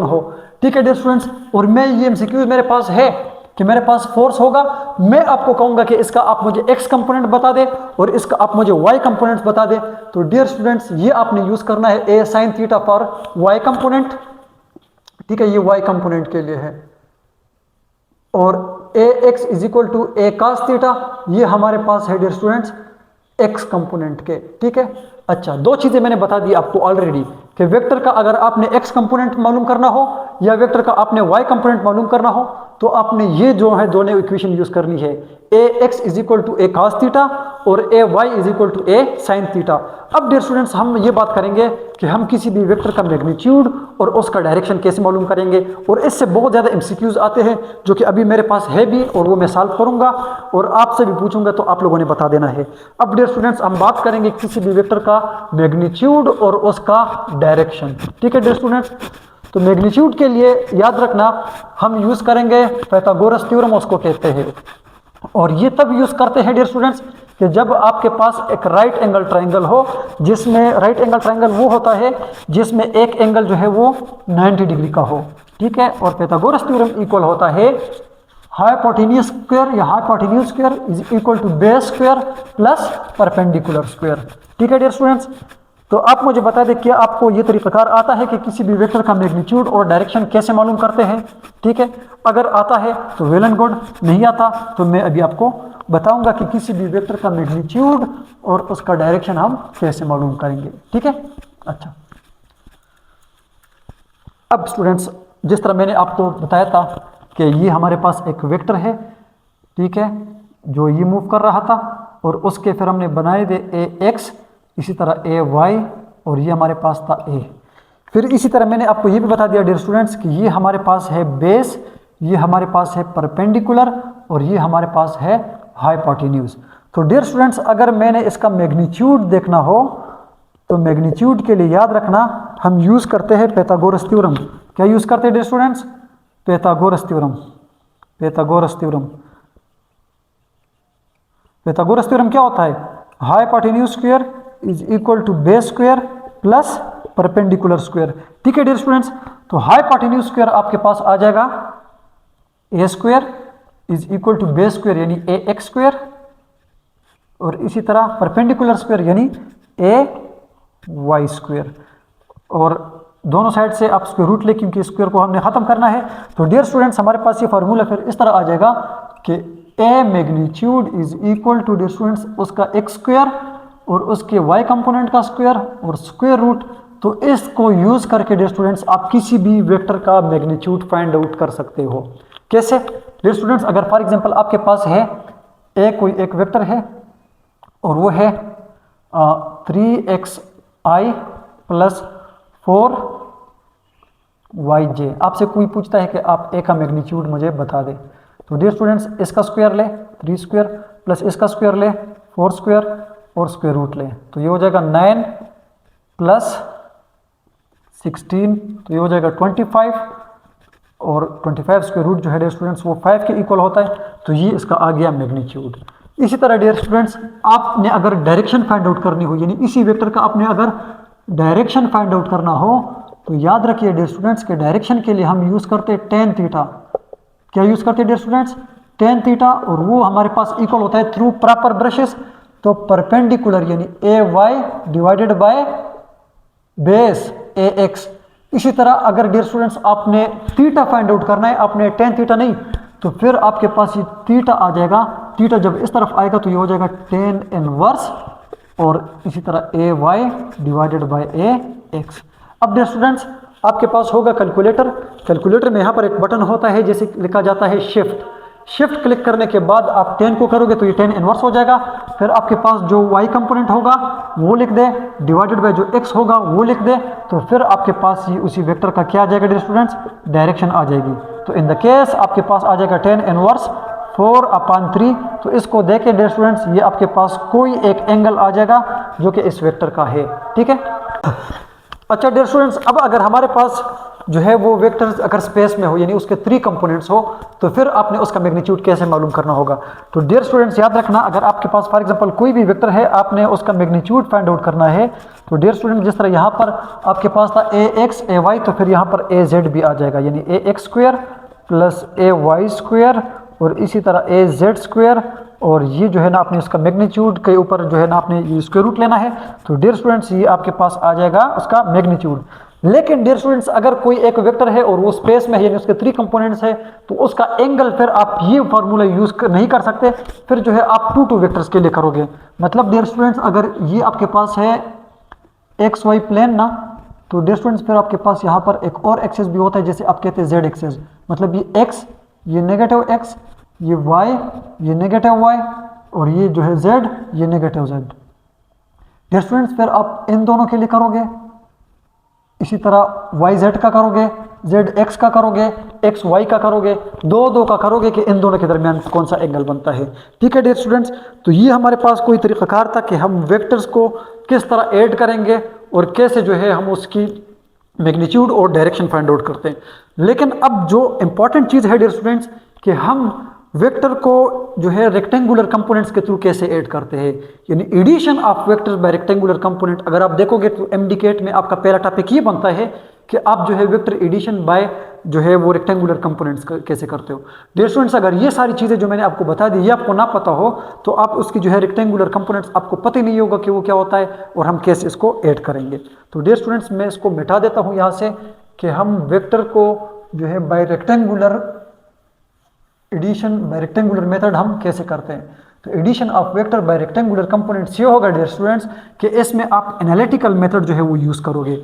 हो, ठीक है डियर स्टूडेंट्स, और मैं ये एमसीक्यू मेरे पास है कि मेरे पास फोर्स होगा, मैं आपको कहूंगा कि इसका आप मुझे एक्स कंपोनेंट बता दे और इसका आप मुझे वाई कंपोनेंट बता दे। तो डियर स्टूडेंट्स ये आपने यूज करना है A sine theta for Y component, ठीक है, ये वाई कंपोनेंट के लिए है, और A X is equal to A cos theta, ये हमारे पास है डियर स्टूडेंट्स एक्स कंपोनेंट के, ठीक है। अच्छा, दो चीजें मैंने बता दी आपको ऑलरेडी कि वेक्टर का अगर आपने एक्स कंपोनेंट मालूम करना हो या वेक्टर का आपने वाई कंपोनेंट मालूम करना हो तो आपने ये जो है दोनों इक्वेशन यूज करनी है, A X is equal to A cos theta और A Y is equal to A sine theta. अब डियर स्टूडेंट्स हम ये बात करेंगे कि हम किसी भी वेक्टर का मैग्नीट्यूड और उसका डायरेक्शन कैसे मालूम करेंगे, और इससे बहुत ज़्यादा एमसीक्यूज आते हैं जो कि अभी मेरे पास है भी और वो मैं सॉल्व करूंगा और आपसे भी पूछूंगा तो आप लोगों ने बता देना है। अब डियर स्टूडेंट्स हम बात करेंगे किसी भी वेक्टर का मैग्नीट्यूड और उसका डायरेक्शन, ठीक है डियर स्टूडेंट्स। तो मैग्नीट्यूड के लिए याद रखना हम यूज करेंगे पाइथागोरस थ्योरम, उसको कहते हैं, और ये तब यूज करते हैं डियर स्टूडेंट्स कि जब आपके पास एक राइट एंगल ट्रायंगल हो, जिसमें राइट एंगल ट्रायंगल वो होता है जिसमें एक एंगल जो है वो 90 डिग्री का हो, ठीक है। और पाइथागोरस थ्योरम इक्वल होता है हाइपोटेन्यूज स्क्वायर या hypotenuse square is equal to base square plus perpendicular square, ठीक है डियर स्टूडेंट्स। तो आप मुझे बता दें कि आपको ये तरीकाकार आता है कि किसी भी वेक्टर का मैग्नीट्यूड और डायरेक्शन कैसे मालूम करते हैं, ठीक है। अगर आता है तो वेल एंड गुड, नहीं आता तो मैं अभी आपको बताऊंगा कि किसी भी वेक्टर का मैग्नीट्यूड और उसका डायरेक्शन हम कैसे मालूम करेंगे, ठीक है। अच्छा, अब स्टूडेंट्स जिस तरह मैंने आपको बताया था कि ये हमारे पास एक वेक्टर है, ठीक है, जो ये मूव कर रहा था और उसके फिर हमने बनाए थे ए एक्स, इसी तरह ए वाई, और ये हमारे पास था ए। फिर इसी तरह मैंने आपको ये भी बता दिया डियर स्टूडेंट्स कि ये हमारे पास है बेस, ये हमारे पास है परपेंडिकुलर और ये हमारे पास है हाइपोटेन्यूज। तो डियर स्टूडेंट्स अगर मैंने इसका मैग्नीट्यूड देखना हो तो मैग्नीट्यूड के लिए याद रखना हम यूज करते हैं पाइथागोरस थ्योरम। क्या यूज करते हैं dear students? Pythagoras theorem. Pythagoras theorem, Pythagoras theorem क्या होता है? Hypotenuse square is equal to base square plus perpendicular square, ठीक है डियर स्टूडेंट्स। तो हाइपोटेन्यूज स्क्वायर आपके पास आ जाएगा A square is equal to base square यानी ए एक्स स्क्वायर, और इसी तरह परपेंडिकुलर स्क्वायर यानी ए वाई स्क्वायर, और दोनों साइड से आप स्क्वायर रूट ले क्योंकि स्क्वायर को हमने खत्म करना है। तो डियर स्टूडेंट्स हमारे पास ये फार्मूला फिर इस तरह आ जाएगा कि A magnitude is equal to dear students उसका एक्स स्क्वायर और उसके वाई कंपोनेंट का स्क्वायर और स्क्वायर रूट। तो इसको यूज करके डियर स्टूडेंट्स आप किसी भी वेक्टर का मैग्नीट्यूड फाइंड आउट कर सकते हो। कैसे डियर स्टूडेंट्स? अगर फॉर एग्जांपल आपके पास है कोई एक वेक्टर है और वो है 3xi प्लस 4yj, आपसे कोई पूछता है कि आप ए का मैग्नीट्यूड मुझे बता दें। तो डियर स्टूडेंट्स इसका स्क्वायर ले 3 स्क्वायर प्लस इसका स्क्वायर ले 4 स्क्वायर और स्क्वायर रूट ले, तो ये हो जाएगा 9 प्लस 16, तो ये हो जाएगा 25, और 25 स्क्वायर रूट जो है डियर स्टूडेंट्स वो 5 के इक्वल होता है। तो ये इसका आ गया मैग्नीट्यूड। इसी तरह डियर स्टूडेंट्स आपने अगर डायरेक्शन फाइंड आउट करनी हो, यानी इसी वेक्टर का आपने अगर डायरेक्शन फाइंड आउट करना हो तो याद रखिए डियर स्टूडेंट्स के डायरेक्शन के लिए हम यूज करते हैं टेन थीटा। क्या यूज करते हैं डियर स्टूडेंट्स? टेन थीटा, और वो हमारे पास इक्वल होता है थ्रू प्रॉपर ब्रशेस। तो परपेंडिकुलर यानी A Y divided by base A X. इसी तरह अगर डियर स्टूडेंट्स आपने थीटा फाइंड आउट करना है, आपने टेन थीटा नहीं, तो फिर आपके पास ये थीटा आ जाएगा। थीटा जब इस तरफ आएगा तो ये हो जाएगा टेन इनवर्स, और इसी तरह A Y divided by A X. अब डियर स्टूडेंट्स आपके पास होगा कैलकुलेटर। कैलकुलेटर में यहाँ पर एक बटन होता है जैसे लिखा जाता है शिफ्ट। शिफ्ट क्लिक करने के बाद आप 10 को करोगे तो ये 10 इनवर्स हो जाएगा। फिर आपके पास जो y कंपोनेंट होगा वो लिख दे, डिवाइडेड बाय जो x होगा वो लिख दे, तो फिर आपके पास ये उसी वेक्टर का क्या आ जाएगा डियर स्टूडेंट्स? डायरेक्शन आ जाएगी। तो इन द केस आपके पास आ जाएगा 10 इनवर्स 4/3। तो इसको देखे डियर स्टूडेंट्स ये आपके पास कोई एक एंगल आ जाएगा जो कि इस वेक्टर का है, ठीक है। अच्छा डियर स्टूडेंट्स अब अगर हमारे पास जो है वो वेक्टर अगर स्पेस में हो यानी उसके 3 कंपोनेंट्स हो तो फिर आपने उसका मैग्नीट्यूड कैसे मालूम करना होगा? तो डियर स्टूडेंट्स याद रखना अगर आपके पास फॉर एग्जांपल कोई भी वेक्टर है, आपने उसका मैग्नीट्यूड फाइंड आउट करना है, तो डियर स्टूडेंट जिस तरह यहाँ पर आपके पास था ए एक्स ए वाई, तो फिर यहाँ पर ए जेड भी आ जाएगा, यानी A x square plus A Y square और इसी तरह ए जेड स्क्वायर, और ये जो है ना आपने इसका मैग्नीट्यूड के ऊपर जो है ना आपने ये स्क्वायर रूट लेना है। तो डियर स्टूडेंट्स ये आपके पास आ जाएगा उसका मैग्नीट्यूड। लेकिन डियर स्टूडेंट्स अगर कोई एक वेक्टर है और वो स्पेस में है यानी उसके 3 कंपोनेंट्स है, तो उसका एंगल फिर आप ये फार्मूला यूज नहीं कर सकते, फिर जो है आप 2 वेक्टर्स के लिए करोगे। मतलब डियर स्टूडेंट्स अगर ये आपके पास है एक्स वाई प्लेन ना, तो डियर स्टूडेंट्स फिर आपके पास यहाँ पर एक और एक्सेस भी होता है, जैसे आप कहते हैं जेड एक्सेस। मतलब ये एक्स, ये नेगेटिव एक्स, ये वाई, ये नेगेटिव वाई, और ये जो है जेड, ये नेगेटिव जेड। डियर स्टूडेंट्स फिर आप इन दोनों के लिए करोगे, इसी तरह वाई जेड का करोगे, जेड एक्स का करोगे, एक्स वाई का करोगे, दो का करोगे कि इन दोनों के दरमियान कौन सा एंगल बनता है। ठीक है डियर स्टूडेंट्स, तो ये हमारे पास कोई तरीक़ाकार था कि हम वेक्टर्स को किस तरह ऐड करेंगे और कैसे जो है हम उसकी मैग्नीट्यूड और डायरेक्शन फाइंड आउट करते हैं। लेकिन अब जो इंपॉर्टेंट चीज़ है डियर स्टूडेंट्स कि हम वेक्टर को जो है रेक्टेंगुलर कंपोनेंट्स के थ्रू कैसे ऐड करते हैं, यानी addition of vectors by rectangular component. अगर आप देखोगे तो एमडीकेट में आपका पहला टॉपिक ये बनता है कि आप जो है वेक्टर एडिशन बाय जो है वो रेक्टेंगुलर कंपोनेंट्स कैसे करते हो। डियर स्टूडेंट्स अगर ये सारी चीज़ें जो मैंने आपको बता दी ये आपको ना पता हो तो आप उसकी जो है रेक्टेंगुलर कंपोनेंट्स आपको पता ही नहीं होगा कि वो क्या होता है और हम कैसे इसको ऐड करेंगे। तो डियर स्टूडेंट्स मैं इसको मिटा देता हूँ यहाँ से कि हम वेक्टर को जो है by rectangular addition by rectangular method हम कैसे करते हैं। तो addition of vector by rectangular components ये होगा डियर स्टूडेंट्स कि इसमें आप एनालिटिकल मेथड जो है वो यूज़ करोगे।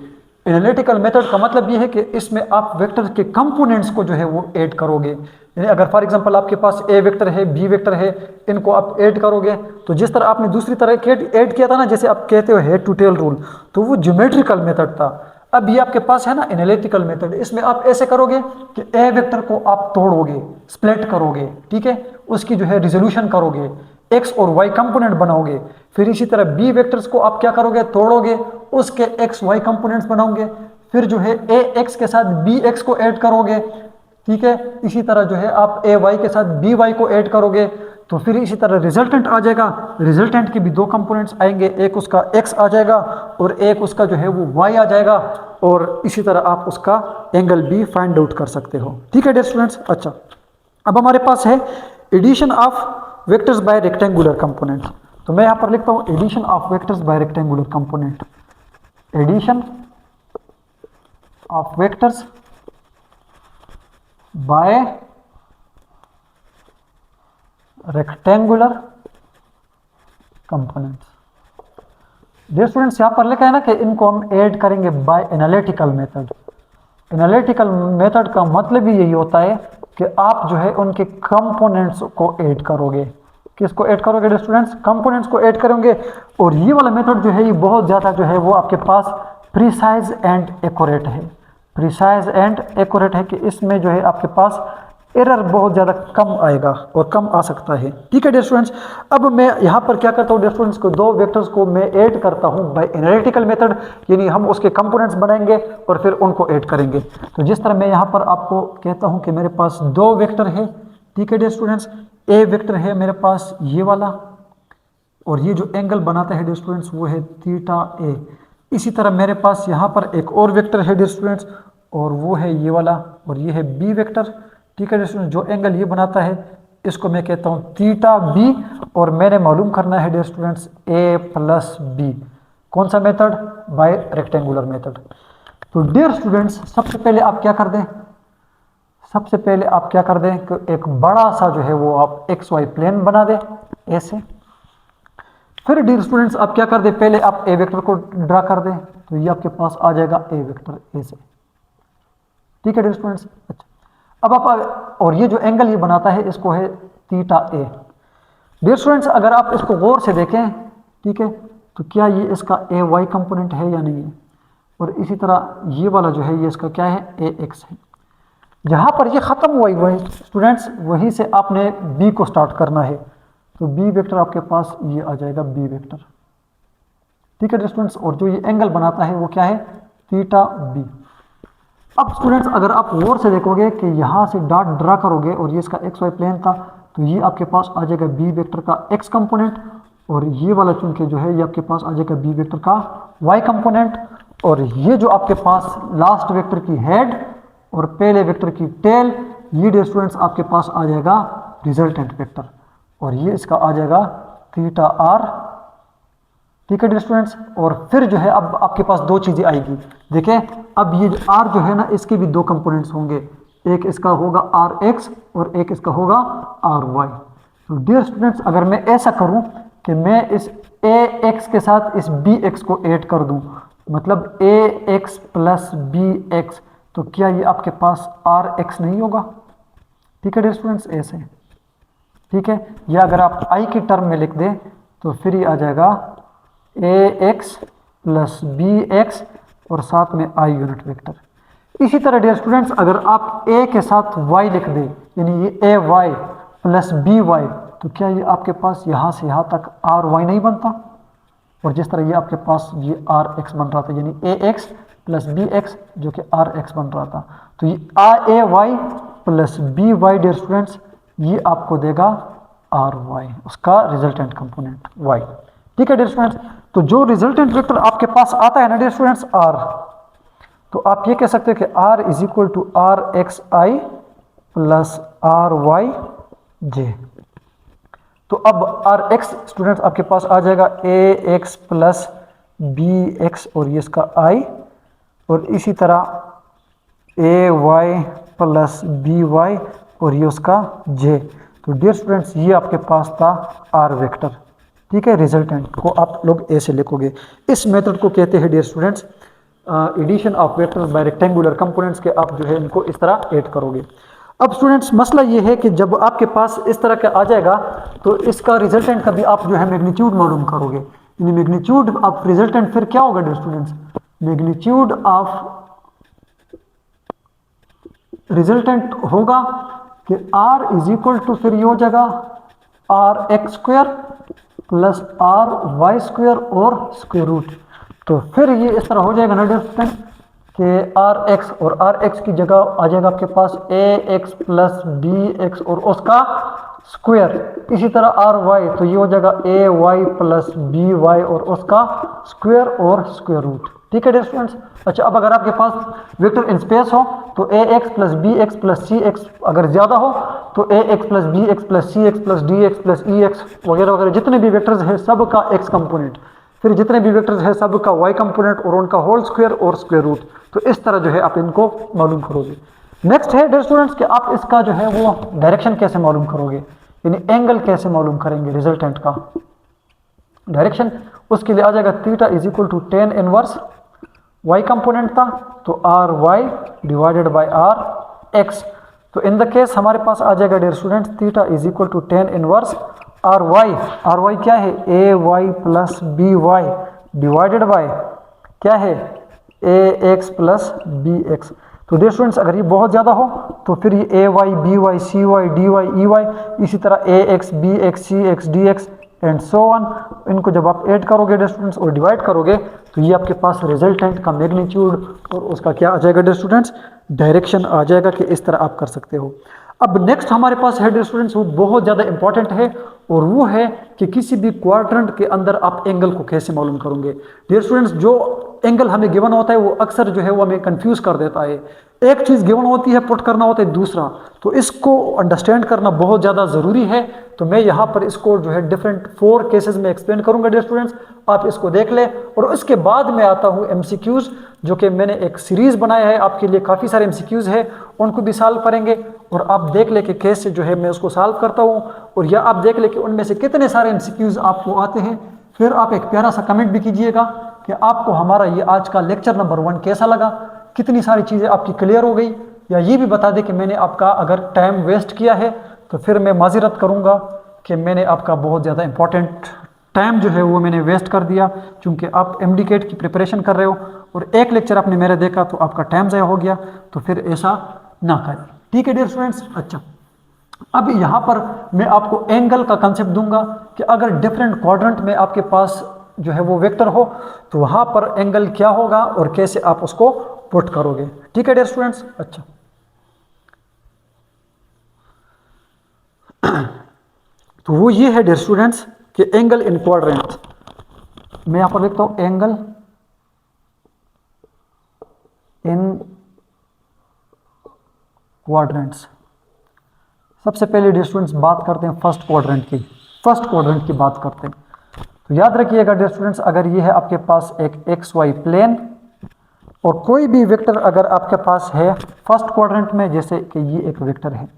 एनालिटिकल मेथड का मतलब ये है कि इसमें आप वेक्टर के कंपोनेंट्स को जो है वो ऐड करोगे। यानी अगर फॉर एग्जांपल आपके पास ए वेक्टर है, बी वेक्टर है, इनको आप ऐड करोगे तो जिस तरह आपने दूसरी तरह के ऐड किया था ना, जैसे आप कहते हो हेड टू टेल रूल, तो वो ज्योमेट्रिकल मेथड था। अब ये आपके पास है ना एनालिटिकल मेथड, इसमें आप ऐसे करोगे कि ए वेक्टर को आप तोड़ोगे, स्प्लिट करोगे, ठीक है, उसकी जो है रिजोल्यूशन करोगे, एक्स और वाई कंपोनेंट बनाओगे। फिर इसी तरह बी वेक्टर्स को आप क्या करोगे, तोड़ोगे, उसके एक्स वाई कंपोनेंट्स बनाओगे। फिर जो है ए एक्स के साथ बी एक्स को ऐड करोगे, ठीक है, इसी तरह जो है आप ए वाई के साथ बी वाई को ऐड करोगे। तो फिर इसी तरह रिजल्टेंट आ जाएगा, रिजल्टेंट के भी 2 कंपोनेंट्स आएंगे, एक उसका एक्स आ जाएगा और एक उसका जो है वो वाई आ जाएगा, और इसी तरह आप उसका एंगल भी फाइंड आउट कर सकते हो। ठीक है डियर स्टूडेंट्स। अच्छा, अब हमारे पास है addition of vectors by rectangular component. तो मैं यहाँ पर लिखता हूँ addition of vectors by rectangular component, addition of vectors by rectangular components. Dear students यहाँ पर लिखा है ना कि इनको हम ऐड करेंगे by analytical method. Analytical method का मतलब ही यही होता है कि आप जो है उनके कंपोनेंट्स को ऐड करोगे। किसको ऐड करोगे डियर स्टूडेंट्स, कंपोनेंट्स को ऐड करोगे। और ये वाला मेथड जो है ये बहुत ज़्यादा जो है वो आपके पास प्रिसाइज एंड एक्यूरेट है, प्रिसाइज एंड एक्यूरेट है कि इसमें जो है आपके पास एरर बहुत ज़्यादा कम आएगा और कम आ सकता है। ठीक है डियर स्टूडेंट्स। अब मैं यहाँ पर क्या करता हूँ डियर स्टूडेंट्स को 2 वेक्टर्स को मैं ऐड करता हूँ बाय एनालिटिकल मेथड, यानी हम उसके कंपोनेंट्स बनाएंगे और फिर उनको ऐड करेंगे। तो जिस तरह मैं यहाँ पर आपको कहता हूँ कि मेरे पास 2 वेक्टर है, ठीक है डियर स्टूडेंट्स। ए वेक्टर है मेरे पास ये वाला, और ये जो एंगल बनाता है डियर स्टूडेंट्स वो है थीटा ए। इसी तरह मेरे पास यहाँ पर एक और वेक्टर है डियर स्टूडेंट्स, और वो है ये वाला, और ये है बी वेक्टर। ठीक है डियर स्टूडेंट्स, जो एंगल ये बनाता है इसको मैं कहता हूँ थीटा बी, और मैंने मालूम करना है डियर स्टूडेंट्स ए प्लस बी। कौन सा मेथड, बाय रेक्टेंगुलर मेथड। तो डियर स्टूडेंट्स सबसे पहले आप क्या कर दें, सबसे पहले आप क्या कर दें कि एक बड़ा सा जो है वो आप एक्स वाई प्लेन बना दें ऐसे। फिर डियर स्टूडेंट्स आप क्या कर दें, पहले आप ए वेक्टर को ड्रा कर दें, तो ये आपके पास आ जाएगा ए वेक्टर ऐसे। ठीक है डियर स्टूडेंट्स। अच्छा, अब आप और ये जो एंगल ये बनाता है इसको है थीटा ए। डियर स्टूडेंट्स अगर आप इसको गौर से देखें, ठीक है, तो क्या ये इसका ए वाई कंपोनेंट है या नहीं है, और इसी तरह ये वाला जो है ये इसका क्या है, ए एक्स है। जहाँ पर ये ख़त्म हुआ वही स्टूडेंट्स वहीं से आपने बी को स्टार्ट करना है, तो बी वेक्टर आपके पास ये आ जाएगा बी वेक्टर। ठीक है स्टूडेंट्स, और जो ये एंगल बनाता है वो क्या है, थीटा बी। अब स्टूडेंट्स अगर आप गौर से देखोगे कि यहाँ से डॉट ड्रा करोगे और ये इसका एक्स वाई प्लेन था, तो ये आपके पास आ जाएगा बी वेक्टर का एक्स कंपोनेंट, और ये वाला चुनके जो है ये आपके पास आ जाएगा बी वेक्टर का वाई कंपोनेंट, और ये जो आपके पास लास्ट वेक्टर की हेड और पहले वेक्टर की टेल, ये डियर स्टूडेंट्स आपके पास आ जाएगा रिजल्टेंट वेक्टर, और ये इसका आ जाएगा थीटा आर। ठीक है डियर स्टूडेंट्स, और फिर जो है अब आपके पास दो चीज़ें आएगी। देखें, अब ये आर जो है ना, इसके भी दो कंपोनेंट्स होंगे, एक इसका होगा आर एक्स और एक इसका होगा आर वाई। तो डियर स्टूडेंट्स, अगर मैं ऐसा करूं कि मैं इस ए एक्स के साथ इस बी एक्स को ऐड कर दूं, मतलब ए एक्स प्लस बी एक्स, तो क्या ये आपके पास आर एक्स नहीं होगा? ठीक है डियर स्टूडेंट्स, ऐसे। ठीक है, या अगर आप आई की टर्म में लिख दें तो फिर ये आ जाएगा A X plus B X और साथ में आई यूनिट वेक्टर। इसी तरह डियर स्टूडेंट्स, अगर आप ए के साथ वाई लिख दें, यानी ये A Y plus B Y, तो क्या ये आपके पास यहाँ से यहाँ तक आर वाई नहीं बनता? और जिस तरह ये आपके पास ये आर एक्स बन रहा था, यानी A X plus B X जो कि आर एक्स बन रहा था, तो ये A Y plus B Y dear students, ये आपको देगा आर वाई, उसका रिजल्टेंट कंपोनेंट वाई। ठीक है डियर स्टूडेंट्स, तो जो रिजल्टेंट वेक्टर आपके पास आता है ना डियर स्टूडेंट्स आर, तो आप ये कह सकते हैं कि R is equal to R X I plus R Y J. तो अब आर एक्स स्टूडेंट्स आपके पास आ जाएगा A X plus B X और ये इसका आई, और इसी तरह A Y plus B Y और ये उसका जे। तो डियर स्टूडेंट्स, ये आपके पास था आर वेक्टर। ठीक है, रिजल्टेंट को आप लोग ऐसे लिखोगे। इस मेथड को कहते हैं dear students addition of vectors by rectangular components के। आप जो है इनको इस तरह ऐड करोगे। अब स्टूडेंट्स मसला ये है कि जब आपके पास इस तरह का आ जाएगा तो इसका रिजल्टेंट का भी आप जो है मैग्नीट्यूड मालूम करोगे। यानी मैग्नीट्यूड ऑफ रिजल्टेंट फिर क्या होगा dear students? Magnitude of resultant होगा कि r इज इक्वल टू, फिर ये हो जाएगा R X square plus R Y square और स्क्वायर रूट। तो फिर ये इस तरह हो जाएगा ना डियर स्टूडेंट कि आर एक्स, और आर एक्स की जगह आ जाएगा आपके पास A X plus B X और उसका स्क्वायर। इसी तरह आर वाई, तो ये हो जाएगा A Y plus B Y और उसका स्क्वायर और स्क्वायर रूट। ठीक है डियर स्टूडेंट्स। अच्छा, अब अगर आपके पास वेक्टर इन स्पेस हो तो A X plus B X plus C X, अगर ज़्यादा हो तो A X plus B X plus C X plus D X plus E X वगैरह वगैरह, जितने भी वेक्टर्स हैं सब का एक्स कंपोनेंट, फिर जितने भी वेक्टर्स हैं सब का वाई कंपोनेंट और उनका होल स्क्वायर और स्क्वायर रूट। तो इस तरह जो है आप इनको मालूम करोगे। नेक्स्ट है डियर स्टूडेंट्स कि आप इसका जो है वो डायरेक्शन कैसे मालूम करोगे, यानी एंगल कैसे मालूम करेंगे रिजल्टेंट का डायरेक्शन। उसके लिए आ जाएगा theta is equal to tan inverse Y component था, तो R Y divided by R X. तो इन द केस हमारे पास आ जाएगा dear students theta is equal to tan inverse R Y. R Y क्या है? A Y plus B Y divided by क्या है? A X plus B X. तो डियर स्टूडेंट्स, अगर ये बहुत ज़्यादा हो तो फिर ये A Y B Y C Y D Y E Y, इसी तरह A X B X C X D X and so on. इनको जब आप ऐड करोगे डियर स्टूडेंट्स और डिवाइड करोगे तो ये आपके पास रिजल्टेंट का मैग्नीट्यूड और उसका क्या आ जाएगा डियर स्टूडेंट्स? डायरेक्शन आ जाएगा कि इस तरह आप कर सकते हो। अब नेक्स्ट हमारे पास है डियर स्टूडेंट्स, वो बहुत ज़्यादा इंपॉर्टेंट है, और वो है कि किसी भी क्वाड्रेंट के अंदर आप एंगल को कैसे मालूम करोगे। डियर स्टूडेंट्स, जो एंगल हमें गिवन होता है वो अक्सर जो है वो हमें कंफ्यूज कर देता है। एक चीज़ गिवन होती है, पुट करना होता है दूसरा, तो इसको अंडरस्टैंड करना बहुत ज़्यादा ज़रूरी है। तो मैं यहाँ पर इसको जो है डिफरेंट 4 केसेस में एक्सप्लेन करूँगा डियर स्टूडेंट्स, आप इसको देख लें। और उसके बाद में आता हूँ MCQs, जो कि मैंने एक सीरीज़ बनाया है आपके लिए, काफ़ी सारे MCQs है, उनको भी सॉल्व करेंगे और आप देख ले कि कैसे जो है मैं उसको सॉल्व करता हूँ, और या आप देख ले कि उनमें से कितने सारे MCQs आपको आते हैं। फिर आप एक प्यारा सा कमेंट भी कीजिएगा कि आपको हमारा ये आज का लेक्चर नंबर 1 कैसा लगा, कितनी सारी चीज़ें आपकी क्लियर हो गई, या ये भी बता दें कि मैंने आपका अगर टाइम वेस्ट किया है तो फिर मैं माज़रत करूँगा कि मैंने आपका बहुत ज़्यादा इंपॉर्टेंट टाइम जो है वो मैंने वेस्ट कर दिया, क्योंकि आप MD-CAT की प्रिपरेशन कर रहे हो और एक लेक्चर आपने मेरा देखा तो आपका टाइम ज़ाया हो गया, तो फिर ऐसा ना करें। ठीक है डियर स्टूडेंट्स। अच्छा, अब यहाँ पर मैं आपको एंगल का कंसेप्ट दूंगा कि अगर डिफरेंट क्वाड्रेंट में आपके पास जो है वो वेक्टर हो तो वहाँ पर एंगल क्या होगा और कैसे आप उसको पुट करोगे। ठीक है डियर स्टूडेंट्स। अच्छा, तो वो ये है डियर स्टूडेंट्स कि एंगल इन क्वाड्रेंट, मैं यहाँ पर लिखता हूँ एंगल इन क्वाड्रेंट्स। सबसे पहले डियर स्टूडेंट्स बात करते हैं फर्स्ट क्वाड्रेंट की। फर्स्ट क्वाड्रेंट की बात करते हैं तो याद रखिएगा डियर स्टूडेंट्स, अगर ये है आपके पास एक एक्स वाई प्लेन और कोई भी वेक्टर अगर आपके पास है फर्स्ट क्वाड्रेंट में, जैसे कि ये एक वेक्टर है,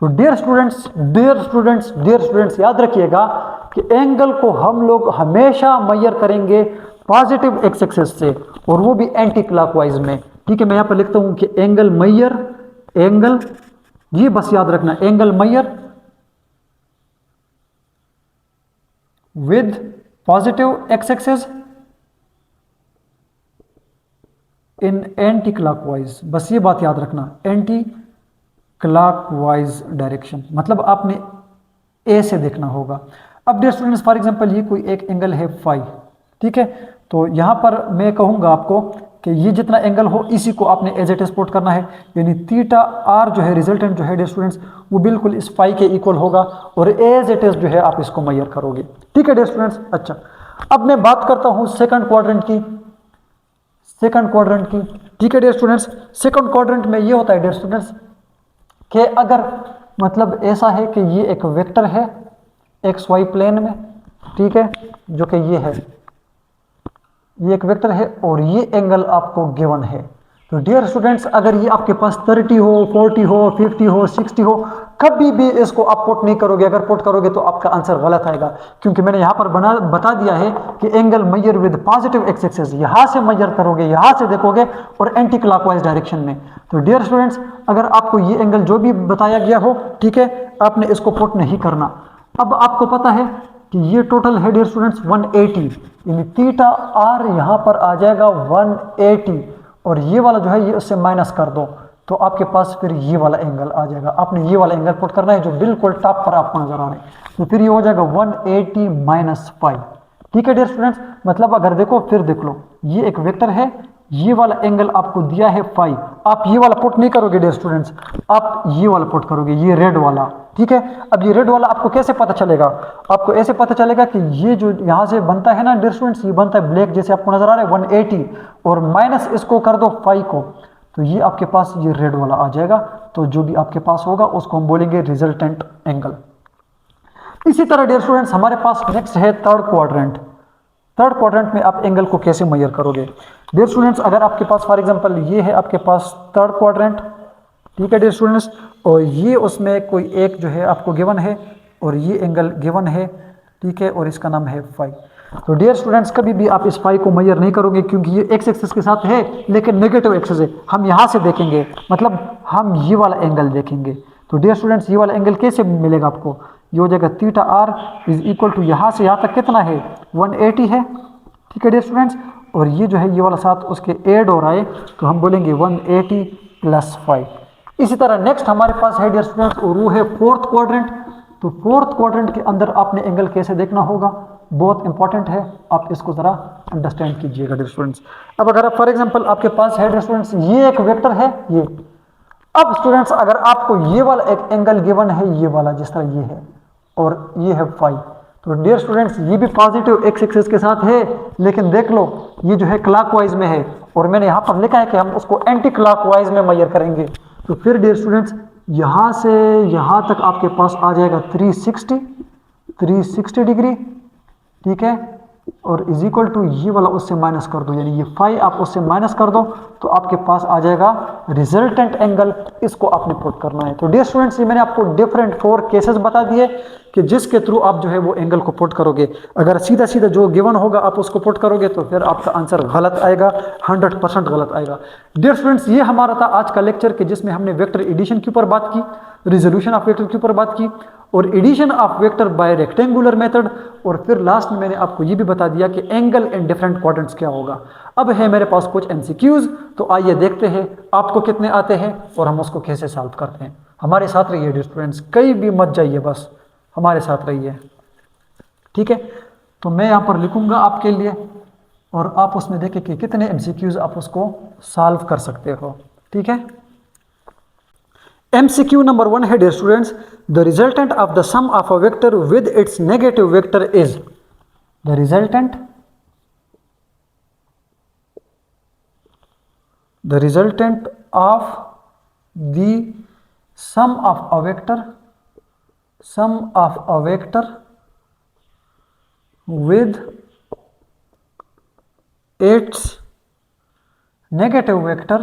तो dear students dear students dear students याद रखिएगा कि एंगल को हम लोग हमेशा मेजर करेंगे पॉजिटिव एक्स एक्सिस से, और वो भी एंटी क्लॉकवाइज में। ठीक है, मैं यहां पर लिखता हूं कि एंगल मेजर, एंगल, ये बस याद रखना, angle measure with positive x axis in anti clockwise, बस ये बात याद रखना, एंटी क्लॉकवाइज डायरेक्शन, मतलब आपने ए से देखना होगा। अब डियर स्टूडेंट्स फॉर एग्जांपल ये कोई एक एंगल है फाई, ठीक है, तो यहां पर मैं कहूंगा आपको कि ये जितना एंगल हो इसी को आपने एज इट इज पुट करना है, यानी थीटा आर जो है रिजल्टेंट जो है डियर स्टूडेंट्स वो बिल्कुल इस फाई के इक्वल होगा, और एज इट इज जो है आप इसको मेजर करोगे। ठीक है डियर स्टूडेंट्स। अच्छा, अब मैं बात करता हूं सेकंड क्वाड्रेंट की, सेकंड क्वाड्रेंट की। ठीक है डियर स्टूडेंट्स, सेकंड क्वाड्रेंट में ये होता है डियर स्टूडेंट्स कि अगर मतलब ऐसा है कि ये एक वेक्टर है एक्स वाई प्लेन में, ठीक है, जो कि ये है, ये एक वेक्टर है और ये एंगल आपको गिवन है। तो डियर स्टूडेंट्स अगर ये आपके पास 30 हो, 40 हो, 50 हो, 60 हो, कभी भी इसको आप पुट नहीं करोगे। अगर पुट करोगे तो आपका आंसर गलत आएगा, क्योंकि मैंने यहाँ पर बता दिया है कि angle measure with positive x axis, यहाँ से मेजर करोगे, यहाँ से देखोगे और एंटी क्लॉकवाइज डायरेक्शन में। तो डियर स्टूडेंट्स अगर आपको ये एंगल जो भी बताया गया हो, ठीक है, आपने इसको पुट नहीं करना। अब आपको पता है कि ये टोटल है डियर स्टूडेंट्स 180, यानी थीटा आर यहाँ पर आ जाएगा 180, और ये वाला जो है ये उससे माइनस कर दो तो आपके पास फिर ये वाला एंगल आ जाएगा। आपने ये वाला एंगल पुट करना है जो बिल्कुल टॉप पर आपको नजर आ रहा है, तो फिर ये हो जाएगा 180 माइनस 5। ठीक है डियर स्टूडेंट्स, मतलब अगर देखो फिर देख लो, ये एक वेक्टर है, ये वाला एंगल आपको दिया है 5, आप ये वाला पुट नहीं करोगे डियर स्टूडेंट्स, आप ये वाला पुट करोगे, ये रेड वाला। ठीक है, अब ये रेड वाला आपको कैसे पता चलेगा? आपको ऐसे पता चलेगा कि ये जो यहाँ से बनता है ना डियर स्टूडेंट्स, ये बनता है ब्लैक जैसे आपको नजर आ रहा है 180, और माइनस इसको कर दो 5 को, तो ये आपके पास ये रेड वाला आ जाएगा। तो जो भी आपके पास होगा उसको हम बोलेंगे रिजल्टेंट एंगल। इसी तरह डियर स्टूडेंट्स हमारे पास नेक्स्ट है थर्ड क्वाड्रेंट। थर्ड क्वाड्रेंट में आप एंगल को कैसे मेजर करोगे? डियर स्टूडेंट्स अगर आपके पास फॉर एग्जांपल ये है आपके पास थर्ड क्वाड्रेंट, ठीक है डियर स्टूडेंट्स, और ये उसमें कोई एक जो है आपको गिवन है और ये एंगल गिवन है, ठीक है, और इसका नाम है फाई। तो डियर स्टूडेंट्स कभी भी आप इस फाई को मेजर नहीं करोगे, क्योंकि ये एक्स एक्सिस के साथ है लेकिन नेगेटिव एक्सिस है। हम यहाँ से देखेंगे, मतलब हम ये वाला एंगल देखेंगे। तो डियर स्टूडेंट्स ये वाला एंगल कैसे मिलेगा आपको? ये हो जाएगा theta R is equal to यहाँ से यहाँ तक कितना है 180 है, ठीक है डियर स्टूडेंट्स, और ये जो है ये वाला साथ उसके ऐड हो रहा है, तो हम बोलेंगे 180 प्लस 5। इसी तरह नेक्स्ट हमारे पास है डियर स्टूडेंट्स और वो है फोर्थ क्वाड्रेंट। तो फोर्थ क्वाड्रेंट के अंदर आपने एंगल कैसे देखना होगा, बहुत इंपॉर्टेंट है, आप इसको जरा अंडरस्टैंड कीजिएगा डियर स्टूडेंट्स। अब अगर फॉर एग्जांपल आपके पास है डियर स्टूडेंट्स ये एक वेक्टर है ये, अब स्टूडेंट्स अगर आपको ये वाला एक एंगल गिवन है, ये वाला जिस तरह ये है और ये है फाई, तो डियर स्टूडेंट्स ये भी पॉजिटिव एक्स एक्सिस के साथ है, लेकिन देख लो ये जो है क्लॉकवाइज में है, और मैंने यहाँ पर लिखा है कि हम उसको एंटी क्लॉकवाइज में मेजर करेंगे। तो फिर डियर स्टूडेंट्स यहाँ से यहाँ तक आपके पास आ जाएगा 360 डिग्री, ठीक है, और इज इक्वल टू ये वाला उससे माइनस कर दो, यानी ये फाई आप उससे माइनस कर दो तो आपके पास आ जाएगा रिजल्टेंट एंगल, इसको आपने पुट करना है। तो डियर स्टूडेंट्स ये मैंने आपको डिफरेंट 4 केसेस बता दिए कि जिसके थ्रू आप जो है वो एंगल को पुट करोगे। अगर सीधा सीधा जो गिवन होगा आप उसको पुट करोगे तो फिर आपका आंसर गलत आएगा, 100% गलत आएगा। डियर स्टूडेंट्स ये हमारा था आज का लेक्चर कि जिसमें हमने वेक्टर एडिशन के ऊपर बात की, रिजोल्यूशन ऑफ वेक्टर के ऊपर बात की, और addition of vector by rectangular method, और फिर लास्ट में मैंने आपको ये भी बता दिया कि एंगल इन डिफरेंट क्वाड्रेंट्स क्या होगा। अब है मेरे पास कुछ एमसीक्यूज, तो आइए देखते हैं आपको कितने आते हैं और हम उसको कैसे सॉल्व करते हैं। हमारे साथ रहिए डियर स्टूडेंट्स, कहीं भी मत जाइए, बस हमारे साथ रहिए, ठीक है। तो मैं यहाँ पर लिखूंगा आपके लिए और आप उसमें देखें कि कितने एमसीक्यूज आप उसको सॉल्व कर सकते हो, ठीक है। MCQ number 1 है dear students, the resultant of the sum of a vector with its negative vector is, the resultant of the sum of a vector sum of a vector with its negative vector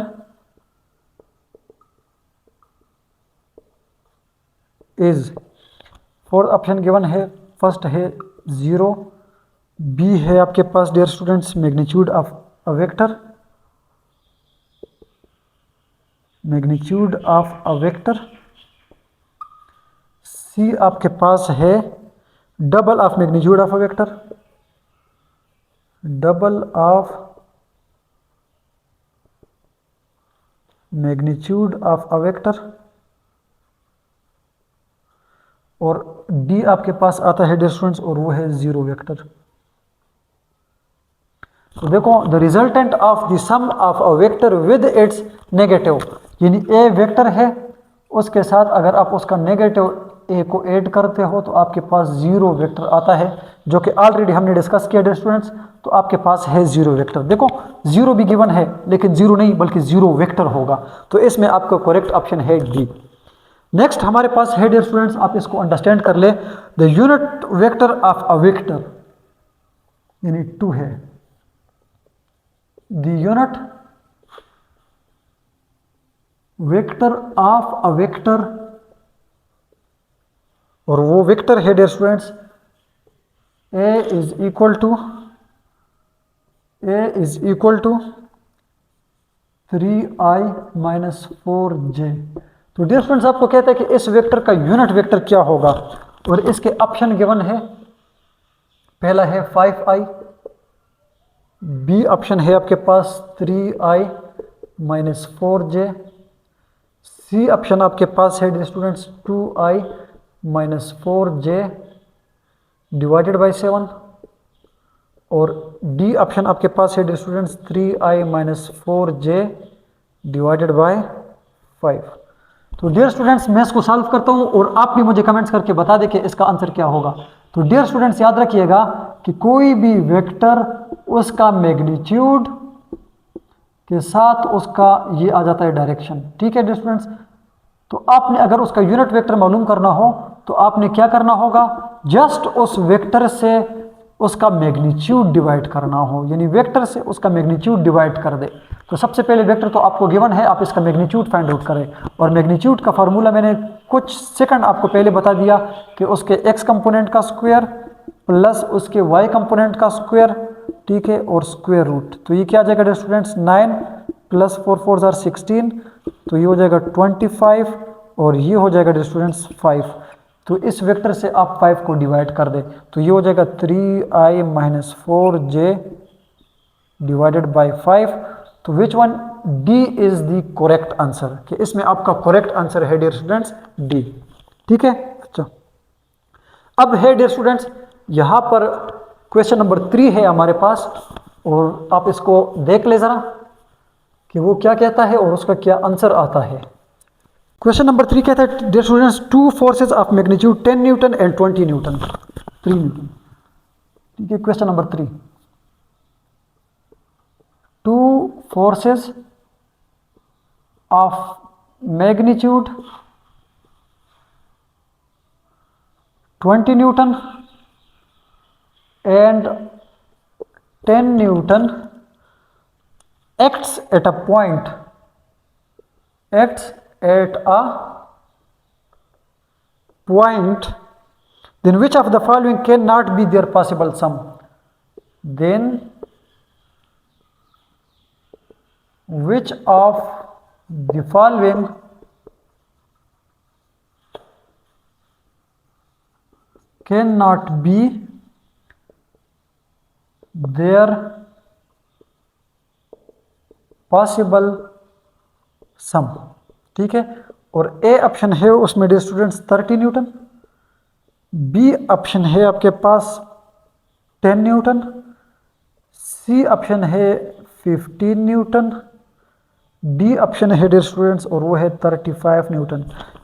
is, fourth option given है, first है 0, B है आपके पास dear students magnitude of a vector, magnitude of a vector, C आपके पास है double of magnitude of a vector, double of magnitude of a vector, और D आपके पास आता है डियर स्टूडेंट्स और वो है 0 वेक्टर। तो देखो the resultant of the sum of a vector with its negative, यानी ए वेक्टर है उसके साथ अगर आप उसका नेगेटिव ए को ऐड करते हो तो आपके पास 0 वेक्टर आता है, जो कि ऑलरेडी हमने डिस्कस किया डियर स्टूडेंट्स। तो आपके पास है 0 वेक्टर। देखो 0 भी गिवन है लेकिन 0 नहीं बल्कि 0 वेक्टर होगा, तो इसमें आपका करेक्ट ऑप्शन है डी। नेक्स्ट हमारे पास है डियर स्टूडेंट्स, आप इसको अंडरस्टैंड कर ले, the unit vector of a vector यानी 2 है, the unit vector of a vector, और वो वेक्टर है dear students A is equal to 3i minus 4j। तो डियर स्टूडेंट्स आपको कहता है कि इस वेक्टर का यूनिट वेक्टर क्या होगा, और इसके ऑप्शन गिवन है, पहला है 5i, बी ऑप्शन है आपके पास 3i minus 4j, C option आपके पास है dear students 2i minus 4j divided by 7, और डी ऑप्शन आपके पास है dear students 3i minus 4j divided by 5। तो डियर स्टूडेंट्स मैं इसको सॉल्व करता हूं और आप भी मुझे कमेंट्स करके बता दें कि इसका आंसर क्या होगा। तो डियर स्टूडेंट्स याद रखिएगा कि कोई भी वेक्टर उसका मैग्नीट्यूड के साथ उसका ये आ जाता है डायरेक्शन, ठीक है डियर स्टूडेंट्स। तो आपने अगर उसका यूनिट वेक्टर मालूम करना हो तो आपने क्या करना होगा, जस्ट उस वेक्टर से उसका मैग्नीट्यूड डिवाइड करना हो, यानी वेक्टर से उसका मैग्नीट्यूड डिवाइड कर दे। तो सबसे पहले वेक्टर तो आपको गिवन है, आप इसका मैग्नीट्यूड फाइंड आउट करें, और मैग्नीट्यूड का फार्मूला मैंने कुछ सेकंड आपको पहले बता दिया कि उसके एक्स कंपोनेंट का स्क्वायर प्लस उसके वाई कंपोनेंट का स्क्वायर, ठीक है, और स्क्वायर रूट। तो ये क्या आ जाएगा डियर स्टूडेंट्स 9 प्लस 4 4 जार 16, तो ये हो जाएगा 25, और ये हो जाएगा डियर स्टूडेंट्स 5। तो इस वेक्टर से आप 5 को डिवाइड कर दें तो ये हो जाएगा 3i minus 4j divided by 5। तो which one, D is the correct answer, कि इसमें आपका करेक्ट आंसर है डियर स्टूडेंट्स डी, ठीक है। अच्छा अब है डियर स्टूडेंट्स यहाँ पर क्वेश्चन नंबर 3 है हमारे पास, और आप इसको देख ले जरा कि वो क्या कहता है और उसका क्या आंसर आता है। क्वेश्चन नंबर 3 कहता है dear students 2 forces of magnitude 10 newton and 20 newton, 3 newton, ठीक है। Question number 3, 2 forces of magnitude 20 newton and 10 Newton acts at a point, then which of the following cannot be their possible sum? Then which of the following cannot be their possible sum, ठीक है। और A option है उसमें dear students 30 newton, B option है आपके पास 10 newton, C option है 15 newton, D option है डियर स्टूडेंट्स और वो है 35 न्यूटन।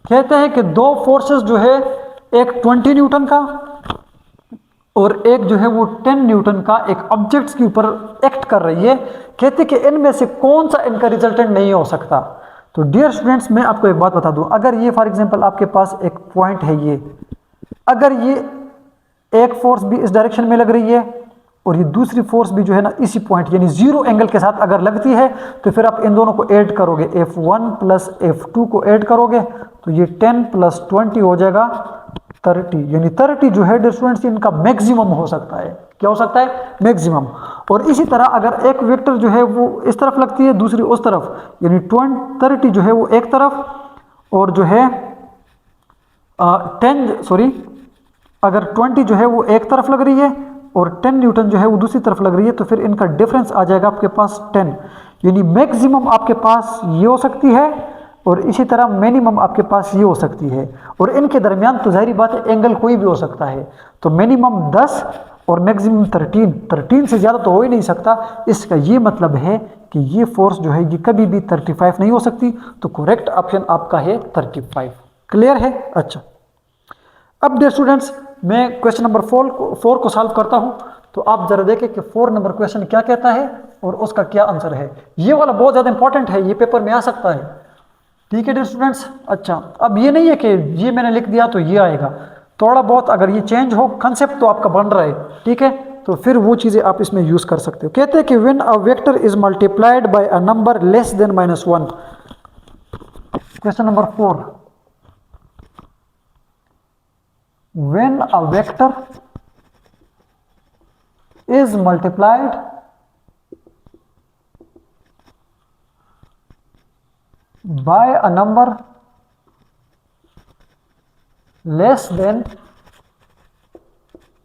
कहते हैं कि दो फोर्सेस जो है, एक 20 न्यूटन का और एक जो है वो 10 न्यूटन का, एक ऑब्जेक्ट्स के ऊपर एक्ट कर रही है। कहते कि इनमें से कौन सा इनका रिजल्टेंट नहीं हो सकता। तो डियर स्टूडेंट्स मैं आपको एक बात बता दूं, अगर ये फॉर एग्जांपल आपके पास एक पॉइंट है, ये अगर ये एक फोर्स भी इस डायरेक्शन में लग रही है और ये दूसरी फोर्स भी जो है ना इसी पॉइंट यानी जीरो एंगल के साथ अगर लगती है, तो फिर आप इन दोनों को ऐड करोगे, F1 प्लस F2 को ऐड करोगे तो ये 10 प्लस 20 हो जाएगा 30, यानी 30 जो है डियर स्टूडेंट्स इनका मैक्सिमम हो सकता है। क्या हो सकता है? मैक्सिमम। और इसी तरह अगर एक वेक्टर जो है वो इस तरफ लगती है, दूसरी उस तरफ, यानी 30 जो है वो एक तरफ और जो है 20 जो है वो एक तरफ लग रही है और 10 न्यूटन जो है वो दूसरी तरफ लग रही है, तो फिर इनका डिफरेंस आ जाएगा आपके पास 10, यानी मैक्सिमम आपके पास ये हो सकती है और इसी तरह मिनिमम आपके पास ये हो सकती है। और इनके दरमियान तो जाहिर बात है एंगल कोई भी हो सकता है, तो मिनिमम 10 और मैक्सिमम 13 से ज़्यादा तो हो ही नहीं सकता। इसका ये मतलब है कि ये फोर्स जो है ये कभी भी 35 नहीं हो सकती, तो करेक्ट ऑप्शन आपका है 35। क्लियर है? अच्छा, अब डियर स्टूडेंट्स मैं क्वेश्चन नंबर 4 को सॉल्व करता हूं, तो आप जरा देखें कि 4 नंबर क्वेश्चन क्या कहता है और उसका क्या आंसर है। ये वाला बहुत ज़्यादा इंपॉर्टेंट है, ये पेपर में आ सकता है। ठीक है डियर स्टूडेंट्स। अच्छा, अब ये नहीं है कि ये मैंने लिख दिया तो ये आएगा, थोड़ा बहुत अगर ये चेंज हो कंसेप्ट तो आपका बन रहा है, ठीक है, तो फिर वो चीज़ें आप इसमें यूज़ कर सकते हो। कहते हैं कि when a vector is multiplied by a number less than -1, question number 4, when a vector is multiplied by a number less than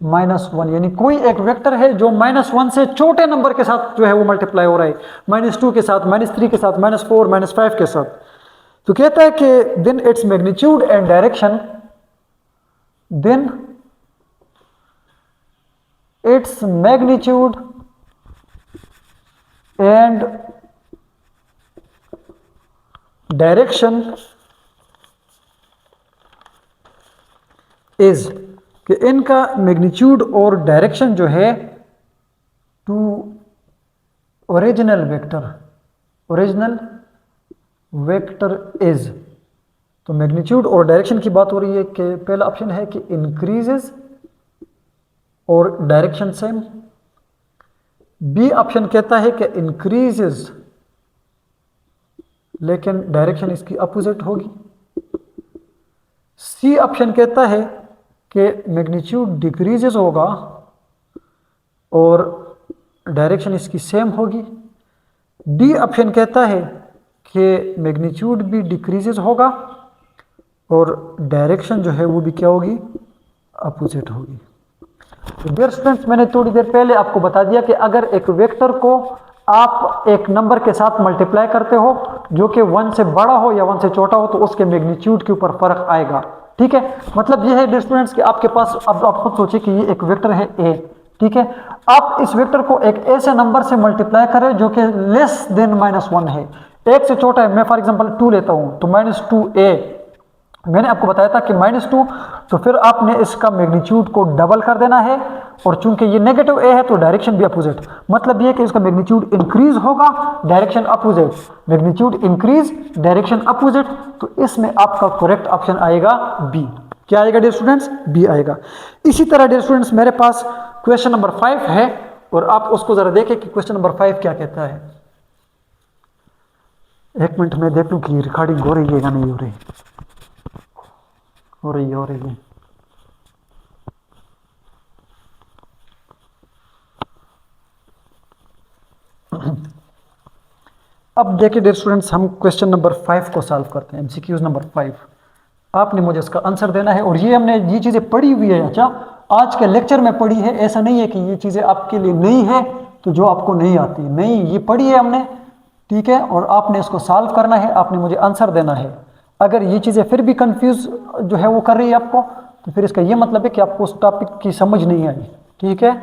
-1, यानी कोई एक वेक्टर है जो -1 से छोटे नंबर के साथ जो है वो मल्टीप्लाई हो रहा है, -2 के साथ, -3 के साथ, -4, -5 के साथ, तो कहता है कि then its magnitude and direction, then its magnitude and direction is, कि इनका मैग्नीट्यूड और डायरेक्शन जो है टू ओरिजिनल वेक्टर इज, तो मैग्नीट्यूड और डायरेक्शन की बात हो रही है कि पहला ऑप्शन है कि इंक्रीजेस और डायरेक्शन सेम, बी ऑप्शन कहता है कि इंक्रीजेस लेकिन डायरेक्शन इसकी अपोजिट होगी, सी ऑप्शन कहता है कि मैग्नीट्यूड डिक्रीजेस होगा और डायरेक्शन इसकी सेम होगी, डी ऑप्शन कहता है कि मैग्नीट्यूड भी डिक्रीजेस होगा और डायरेक्शन जो है वो भी क्या होगी? अपोजिट होगी। तो डियर स्टूडेंट्स मैंने थोड़ी देर पहले आपको बता दिया कि अगर एक वेक्टर को आप एक नंबर के साथ मल्टीप्लाई करते हो जो कि 1 से बड़ा हो या 1 से छोटा हो, तो उसके मैग्नीट्यूड के ऊपर फर्क आएगा। ठीक है, मतलब यह है डियर स्टूडेंट्स कि आपके पास, अब आप खुद सोचिए कि ये एक वेक्टर है ए, ठीक है, आप इस वेक्टर को एक ऐसे नंबर से मल्टीप्लाई करें जो कि लेस देन -1 है, एक से छोटा है। मैं फॉर एग्जांपल 2 लेता हूं, तो -2a, मैंने आपको बताया था कि -2, तो फिर आपने इसका मैग्नीट्यूड को डबल कर देना है, और चूंकि ये नेगेटिव a है तो डायरेक्शन भी अपोजिट, मतलब ये कि इसका मैग्नीट्यूड इंक्रीज होगा, direction opposite, magnitude increase, direction opposite, तो इसमें आपका करेक्ट ऑप्शन आएगा बी। क्या आएगा डियर स्टूडेंट्स? बी आएगा। इसी तरह डियर स्टूडेंट्स मेरे पास क्वेश्चन नंबर 5 है, और आप उसको जरा देखें कि क्वेश्चन नंबर 5 क्या कहता है। एक मिनट में देख लूं कि रिकॉर्डिंग हो रही है या नहीं हो रही। हो रही है। अब देखिए डियर स्टूडेंट्स, हम क्वेश्चन नंबर 5 को सॉल्व करते हैं, एमसीक्यूज नंबर 5। आपने मुझे इसका आंसर देना है, और ये हमने ये चीज़ें पढ़ी हुई है, अच्छा आज के लेक्चर में पढ़ी है, ऐसा नहीं है कि ये चीज़ें आपके लिए नई है तो जो आपको नहीं आती, नहीं, ये पढ़ी है हमने, ठीक है, और आपने इसको सॉल्व करना है, आपने मुझे आंसर देना है। अगर ये चीज़ें फिर भी कंफ्यूज जो है वो कर रही है आपको, तो फिर इसका ये मतलब है कि आपको उस टॉपिक की समझ नहीं आई, ठीक है,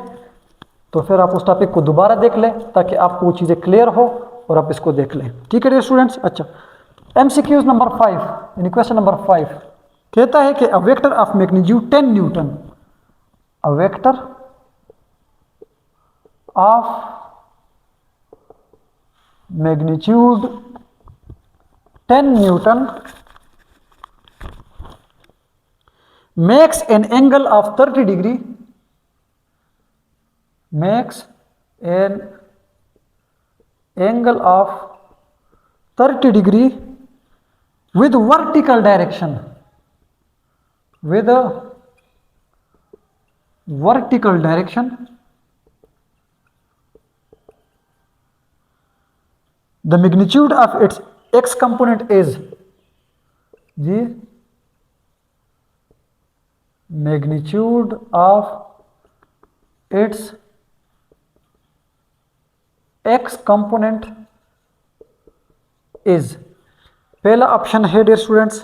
तो फिर आप उस टॉपिक को दोबारा देख लें ताकि आपको वो चीज़ें क्लियर हो और आप इसको देख लें। ठीक है डियर स्टूडेंट्स। अच्छा, एमसीक्यूज नंबर 5 यानी क्वेश्चन नंबर 5 कहता है कि a vector of magnitude 10 Newton, a vector of magnitude 10 Newton makes an angle of 30 degree, makes an angle of 30 degree with vertical direction, with a vertical direction. The magnitude of its x component is, the magnitude of its x component is, पहला option है dear students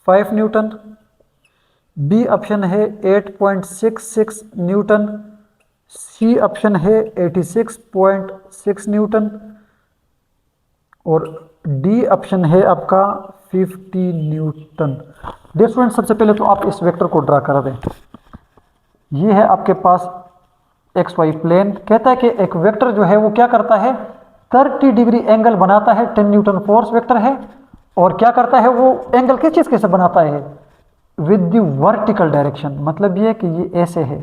5 newton, B option है 8.66 Newton, C option है 86.6 Newton और D option है आपका 50 Newton. Dear students सबसे पहले तो आप इस वेक्टर को ड्रा कर दें। ये है आपके पास एक्स वाई प्लेन। कहता है कि एक वेक्टर जो है वो क्या करता है, 30 डिग्री एंगल बनाता है, 10 न्यूटन फोर्स वेक्टर है। और क्या करता है वो एंगल किस चीज़ कैसे बनाता है, विद द वर्टिकल डायरेक्शन। मतलब ये कि ये ऐसे है,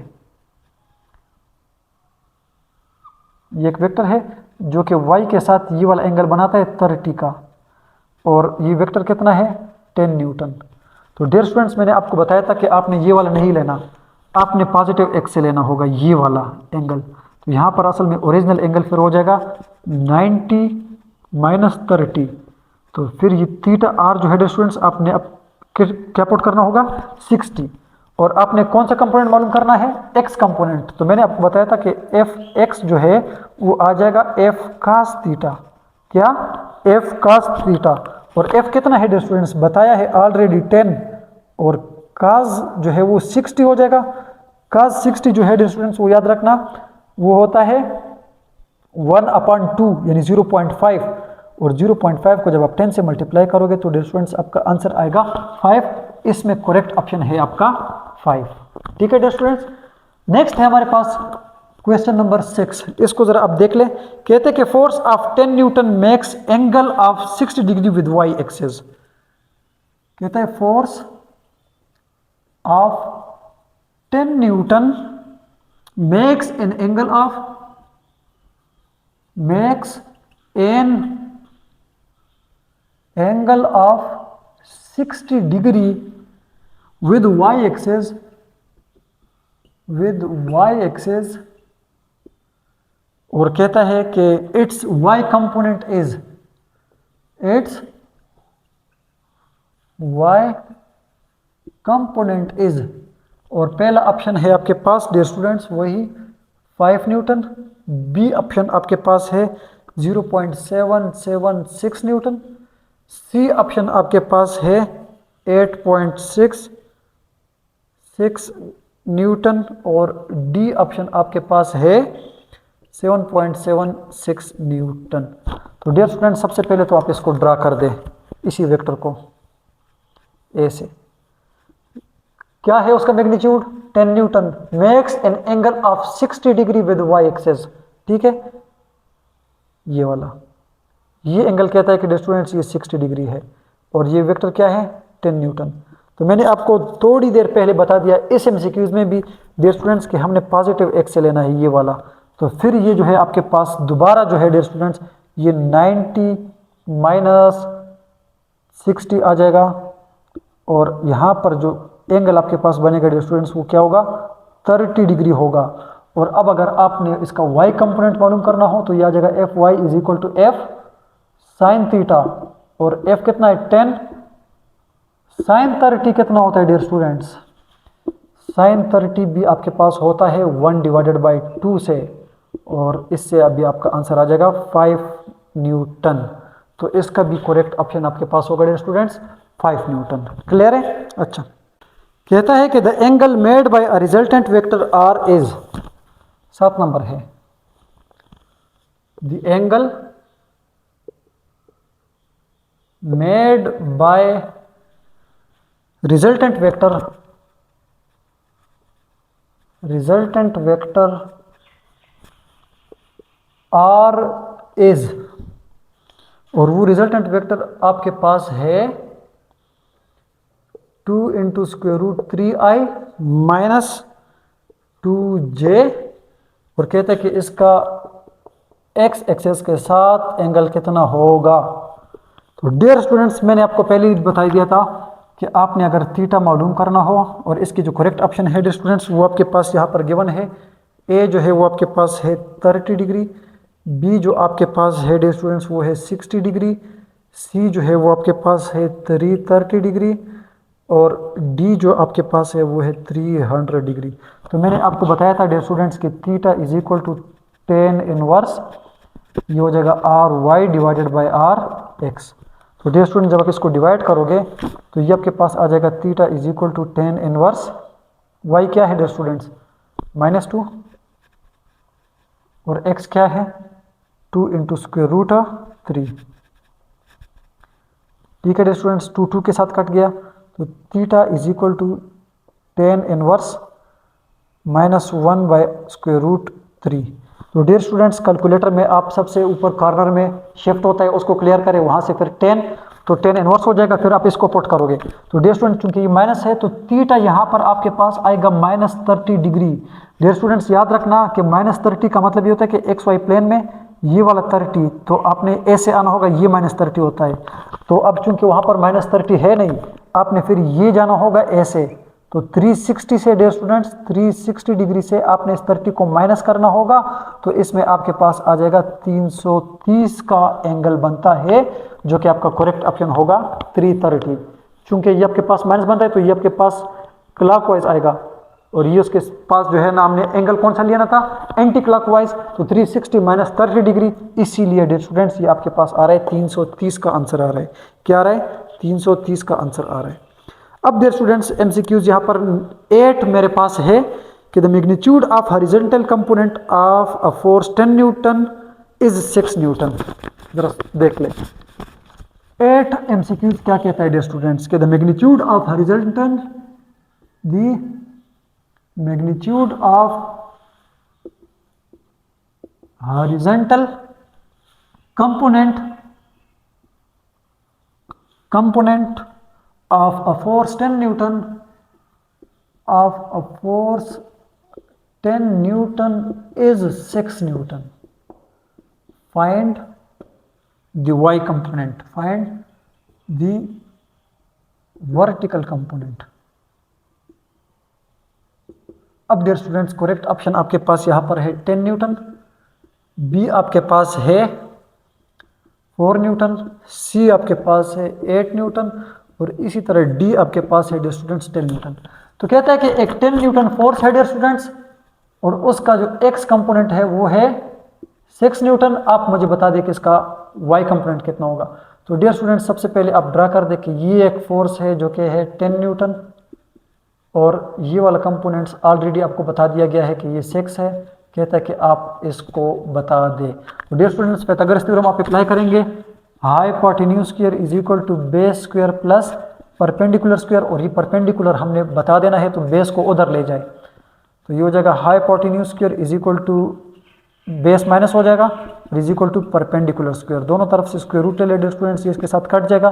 ये एक वेक्टर है जो कि y के साथ ये वाला एंगल बनाता है 30 का, और ये वेक्टर कितना है 10 न्यूटन। तो डियर स्टूडेंट्स मैंने आपको बताया था कि आपने ये वाला नहीं लेना, आपने पॉजिटिव एक्स से लेना होगा ये वाला एंगल। तो यहाँ पर असल में ओरिजिनल एंगल फिर हो जाएगा 90 माइनस 30। तो फिर ये थीटा आर जो है डियर स्टूडेंट्स आपने अब क्या पुट करना होगा 60, और आपने कौन सा कंपोनेंट मालूम करना है, एक्स कंपोनेंट। तो मैंने आपको बताया था कि एफ एक्स जो है वो आ जाएगा एफ कास थीटा, क्या एफ कास थीटा। और एफ कितना है डियर स्टूडेंट्स बताया है ऑलरेडी 10, और काज जो है वो 60 हो जाएगा। काज 60 जो है डियर स्टूडेंट्स वो याद रखना वो होता है 1/2 यानी 0.5, और 0.5 को जब आप 10 से मल्टीप्लाई करोगे तो डियर स्टूडेंट्स आपका आंसर आएगा 5। इसमें करेक्ट ऑप्शन है आपका 5। ठीक है डियर स्टूडेंट्स। नेक्स्ट है हमारे पास क्वेश्चन नंबर 6। इसको जरा आप देख ले। कहते हैं कि force of 10 newton makes angle of 60 degree with Y axis. कहता है force of 10 newton makes an angle of, makes an angle of 60 degree with y axis, with y axis, और कहता है कि its y component is, its y component is, और पहला option है आपके पास डियर स्टूडेंट्स वही 5 न्यूटन, बी ऑप्शन आपके पास है 0.776 न्यूटन, सी ऑप्शन आपके पास है 8.66 न्यूटन और डी ऑप्शन आपके पास है 7.76 न्यूटन। तो डियर स्टूडेंट सबसे पहले तो आप इसको ड्रा कर दें, इसी वेक्टर को ऐसे। क्या है उसका magnitude 10 newton, makes an angle of 60 degree with Y axis. ठीक है, ये वाला ये एंगल कहता है कि स्टूडेंट्स ये 60 डिग्री है, और ये वेक्टर क्या है 10 न्यूटन। तो मैंने आपको थोड़ी देर पहले बता दिया इस एमसीक्यूज में भी डियर स्टूडेंट्स कि हमने पॉजिटिव एक्स से लेना है ये वाला। तो फिर ये जो है आपके पास दोबारा जो है डियर स्टूडेंट्स ये 90 माइनस 60 आ जाएगा, और यहाँ पर जो एंगल आपके पास बनेगा डियर स्टूडेंट्स वो क्या होगा 30 डिग्री होगा। और अब अगर आपने इसका y कंपोनेंट मालूम करना हो तो यह आ जाएगा F Y is equal to F sine theta, और f कितना है 10, साइन 30 कितना होता है डियर स्टूडेंट्स, साइन 30 भी आपके पास होता है 1/2 से, और इससे अभी आपका आंसर आ जाएगा 5 न्यूटन। तो इसका भी करेक्ट ऑप्शन आपके पास होगा डियर स्टूडेंट्स 5 न्यूटन। क्लियर है। अच्छा, कहता है कि the angle made by a resultant vector R is, 7 number है, the angle made by resultant vector R is, और वो रिजल्टेंट वेक्टर आपके पास है 2 into square root 3i minus 2j, और कहते हैं कि इसका x एक्सेस के साथ एंगल कितना होगा। तो डियर स्टूडेंट्स, मैंने आपको पहले ही बता दिया था कि आपने अगर थीटा मालूम करना हो, और इसकी जो करेक्ट ऑप्शन है डियर स्टूडेंट्स वो आपके पास यहाँ पर गिवन है। ए जो है वो आपके पास है 30 डिग्री, बी जो आपके पास है डियर स्टूडेंट्स वो है 60 डिग्री, सी जो है वो आपके पास है 330 डिग्री, और डी जो आपके पास है वो है 300 डिग्री। तो मैंने आपको बताया था डियर स्टूडेंट्स कि theta is equal to tan inverse, ये हो जाएगा R Y divided by R X. तो डियर स्टूडेंट जब आप इसको डिवाइड करोगे तो ये आपके पास आ जाएगा theta is equal to tan inverse Y क्या है डियर स्टूडेंट्स -2, और एक्स क्या है 2 इंटू स्क्वेयर रूट 3। ठीक है डियर स्टूडेंट्स, 2 के साथ कट गया, तो theta is equal to tan inverse -1 by square root 3। तो डियर स्टूडेंट्स, कैलकुलेटर में आप सबसे ऊपर कॉर्नर में शिफ्ट होता है उसको क्लियर करें, वहाँ से फिर 10, तो 10 इनवर्स हो जाएगा, फिर आप इसको पुट करोगे। तो डियर स्टूडेंट चूंकि ये माइनस है तो थीटा यहाँ पर आपके पास आएगा -30 डिग्री। डियर स्टूडेंट्स याद रखना कि -30 का मतलब ये होता है कि एक्स वाई प्लेन में ये वाला 30, तो आपने ऐसे आना होगा, ये -30 होता है। तो अब चूंकि वहाँ पर -30 है नहीं, आपने फिर ये जाना होगा ऐसे, तो 360 से डियर स्टूडेंट्स 360 डिग्री से आपने इस 30 को माइनस करना होगा, तो इसमें आपके पास आ जाएगा 330 का एंगल बनता है, जो कि आपका करेक्ट ऑप्शन होगा 330। चूंकि ये आपके पास माइनस बन रहा है तो ये आपके पास क्लॉकवाइज आएगा, और ये उसके पास जो है ना हमने एंगल कौन सा लिया था, एंटी क्लॉकवाइज, तो 360 माइनस 30 डिग्री, इसीलिए डियर स्टूडेंट्स ये आपके पास आ रहा है 330 का आंसर आ रहा है। क्या आ रहा है 330 का आंसर आ रहा है। अब डियर स्टूडेंट्स एमसीक्यूज यहाँ पर 8 मेरे पास है कि the magnitude of horizontal component of a force 10 Newton is 6 Newton. जरा देख ले 8 एमसीक्यूज क्या कहता है डियर स्टूडेंट्स कि the magnitude of horizontal, the magnitude of horizontal component of a force 10 Newton is 6 Newton. Find the y component. Find the vertical component. अब dear students correct option आपके पास यहाँ पर है 10 न्यूटन, बी आपके पास है 4 Newton, सी आपके पास है 8 न्यूटन, और इसी तरह डी आपके पास है डियर स्टूडेंट्स 10 न्यूटन। तो कहता है कि एक 10 न्यूटन फोर्स है डियर स्टूडेंट्स, और उसका जो एक्स कंपोनेंट है वो है 6 न्यूटन। आप मुझे बता दें कि इसका वाई कंपोनेंट कितना होगा। तो डियर स्टूडेंट्स सबसे पहले आप ड्रा कर दें कि ये एक फोर्स है जो कि है 10 न्यूटन, और ये वाला कंपोनेंट्स ऑलरेडी आपको बता दिया गया है कि ये 6 है। कहता है कि आप इसको बता दें। तो डियर स्टूडेंट्स पाइथागोरस थ्योरम आप अप्लाई करेंगे, hypotenuse square is equal to base square plus perpendicular square, और ये परपेंडिकुलर हमने बता देना है तो बेस को उधर ले जाए, तो ये हो जाएगा hypotenuse square is equal to base minus हो जाएगा is equal to perpendicular square, दोनों तरफ से स्क्वायर रूट ले ले डियर स्टूडेंट्स, ये इसके साथ कट जाएगा।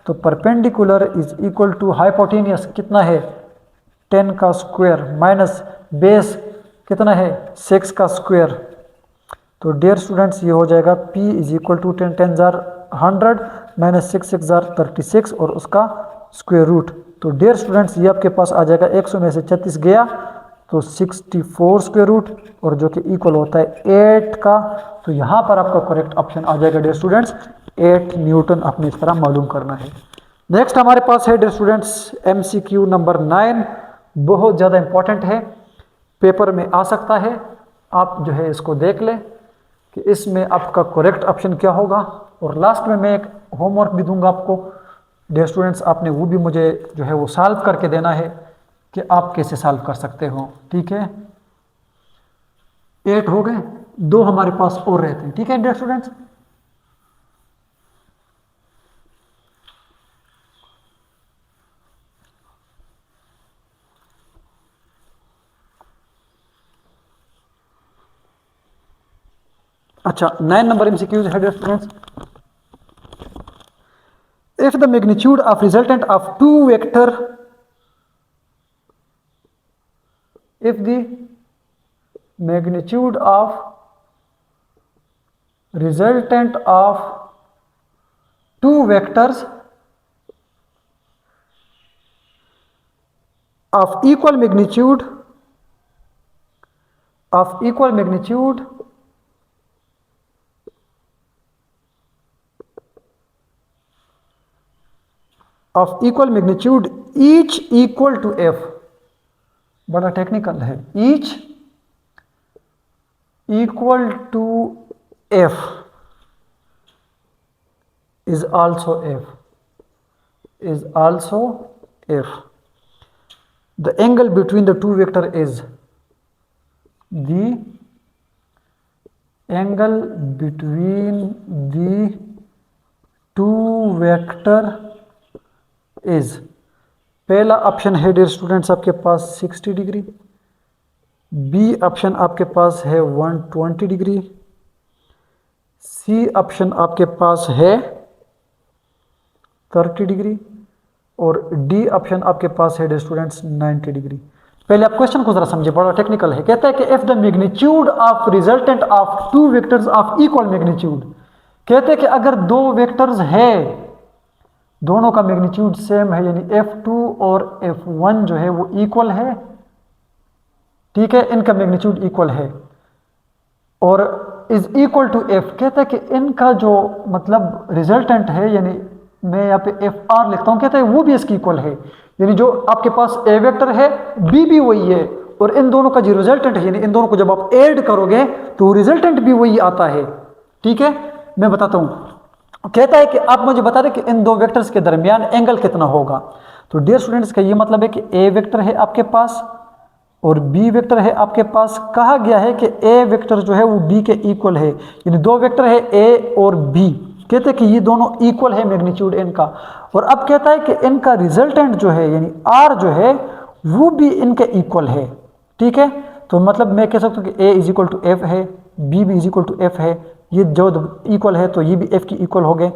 तो perpendicular is equal to hypotenuse कितना है 10 का स्क्वायर माइनस बेस कितना है 6 का स्क्वायर। तो डियर स्टूडेंट्स ये हो जाएगा P इज इक्वल टू 10 10 जार 100 माइनस 6 6 जार 36 और उसका स्क्वायर रूट। तो डियर स्टूडेंट्स ये आपके पास आ जाएगा 100 में से 36 गया तो 64 स्क्वायर रूट, और जो कि इक्वल होता है 8 का। तो यहाँ पर आपका करेक्ट ऑप्शन आ जाएगा डियर स्टूडेंट्स 8 न्यूटन। आपने इस तरह मालूम करना है। नेक्स्ट हमारे पास है डियर स्टूडेंट्स MCQ नंबर 9, बहुत ज़्यादा इंपॉर्टेंट है, पेपर में आ सकता है। आप जो है इसको देख लें कि इसमें आपका करेक्ट ऑप्शन क्या होगा, और लास्ट में मैं एक होमवर्क भी दूंगा आपको डियर स्टूडेंट्स, आपने वो भी मुझे जो है वो सॉल्व करके देना है कि आप कैसे सॉल्व कर सकते हो। ठीक है, 8 हो गए, 2 हमारे पास और रहते हैं। ठीक है डियर स्टूडेंट्स, अच्छा 9 नंबर MCQ है dear students, if the magnitude of resultant of two vector if the magnitude of resultant of two vectors of equal magnitude each equal to f, बड़ा टेक्निकल है, each equal to f is also f. The angle between the two vector is पहला option है dear students आपके पास 60 degree, B option आपके पास है 120 degree, C option आपके पास है 30 डिग्री और डी ऑप्शन आपके पास है डियर स्टूडेंट्स 90 डिग्री। पहले आप क्वेश्चन को जरा समझिए, बड़ा टेक्निकल है। कहता है कि if the magnitude of resultant of two vectors of equal magnitude, कहते हैं कि अगर दो वेक्टर्स है दोनों का मैग्नीट्यूड सेम है, यानी f2 और f1 जो है वो इक्वल है, ठीक है, इनका मैग्नीट्यूड इक्वल है और इज इक्वल टू f, कहता है कि इनका जो मतलब रिजल्टेंट है, यानी मैं यहाँ पे fr लिखता हूँ, कहता है वो भी इसकी इक्वल है, यानी जो आपके पास a वेक्टर है b भी वही है और इन दोनों का जो रिजल्टेंट है, यानी इन दोनों को जब आप ऐड करोगे तो रिजल्टेंट भी वही आता है, ठीक है। मैं बताता हूँ, कहता है कि आप मुझे बता दें कि इन दो वेक्टर्स के दरमियान एंगल कितना होगा। तो डियर स्टूडेंट्स का ये मतलब है कि ए वेक्टर है आपके पास और बी वेक्टर है आपके पास। कहा गया है कि ए वेक्टर जो है वो बी के इक्वल है, यानी दो वेक्टर है ए और बी, कहते हैं कि ये दोनों इक्वल है मैग्नीट्यूड इनका। और अब कहता है कि इनका रिजल्टेंट जो है यानी आर जो है वो भी इनके इक्वल है, ठीक है। तो मतलब मैं कह सकता हूँ कि ए इज इक्वल टू एफ है, बी भी इज इक्वल टू एफ है, ये जो इक्वल है तो ये भी एफ की इक्वल हो गए,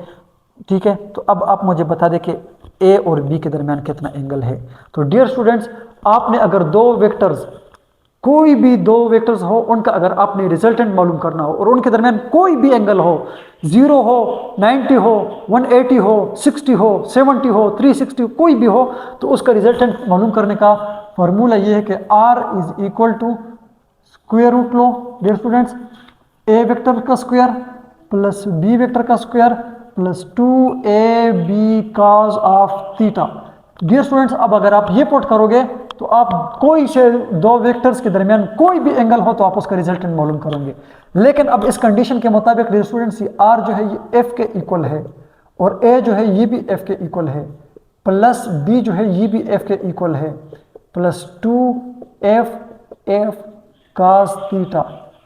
ठीक है। तो अब आप मुझे बता दें कि ए और बी के दरमियान कितना एंगल है। तो डियर स्टूडेंट्स, आपने अगर दो वेक्टर्स, कोई भी दो वेक्टर्स हो, उनका अगर आपने रिजल्टेंट मालूम करना हो और उनके दरमियान कोई भी एंगल हो, 0 हो, 90 हो, 180 हो, 60 हो, 70 हो, 360 कोई भी हो, तो उसका रिजल्टेंट मालूम करने का फॉर्मूला ये है कि r is equal to square root लो डियर स्टूडेंट्स, ए वेक्टर का स्क्वायर प्लस बी वेक्टर का square plus 2ab cos of theta. Dear students, अब अगर आप ये पुट करोगे तो आप कोई से दो वेक्टर्स के दरमियान कोई भी एंगल हो तो आप उसका रिजल्टेंट मालूम करोगे। लेकिन अब इस कंडीशन के मुताबिक डियर स्टूडेंट्स, ये r जो है ये f के इक्वल है और a जो है ये भी f के इक्वल है, प्लस b जो है ये भी f के इक्वल है, प्लस 2f cos थीटा।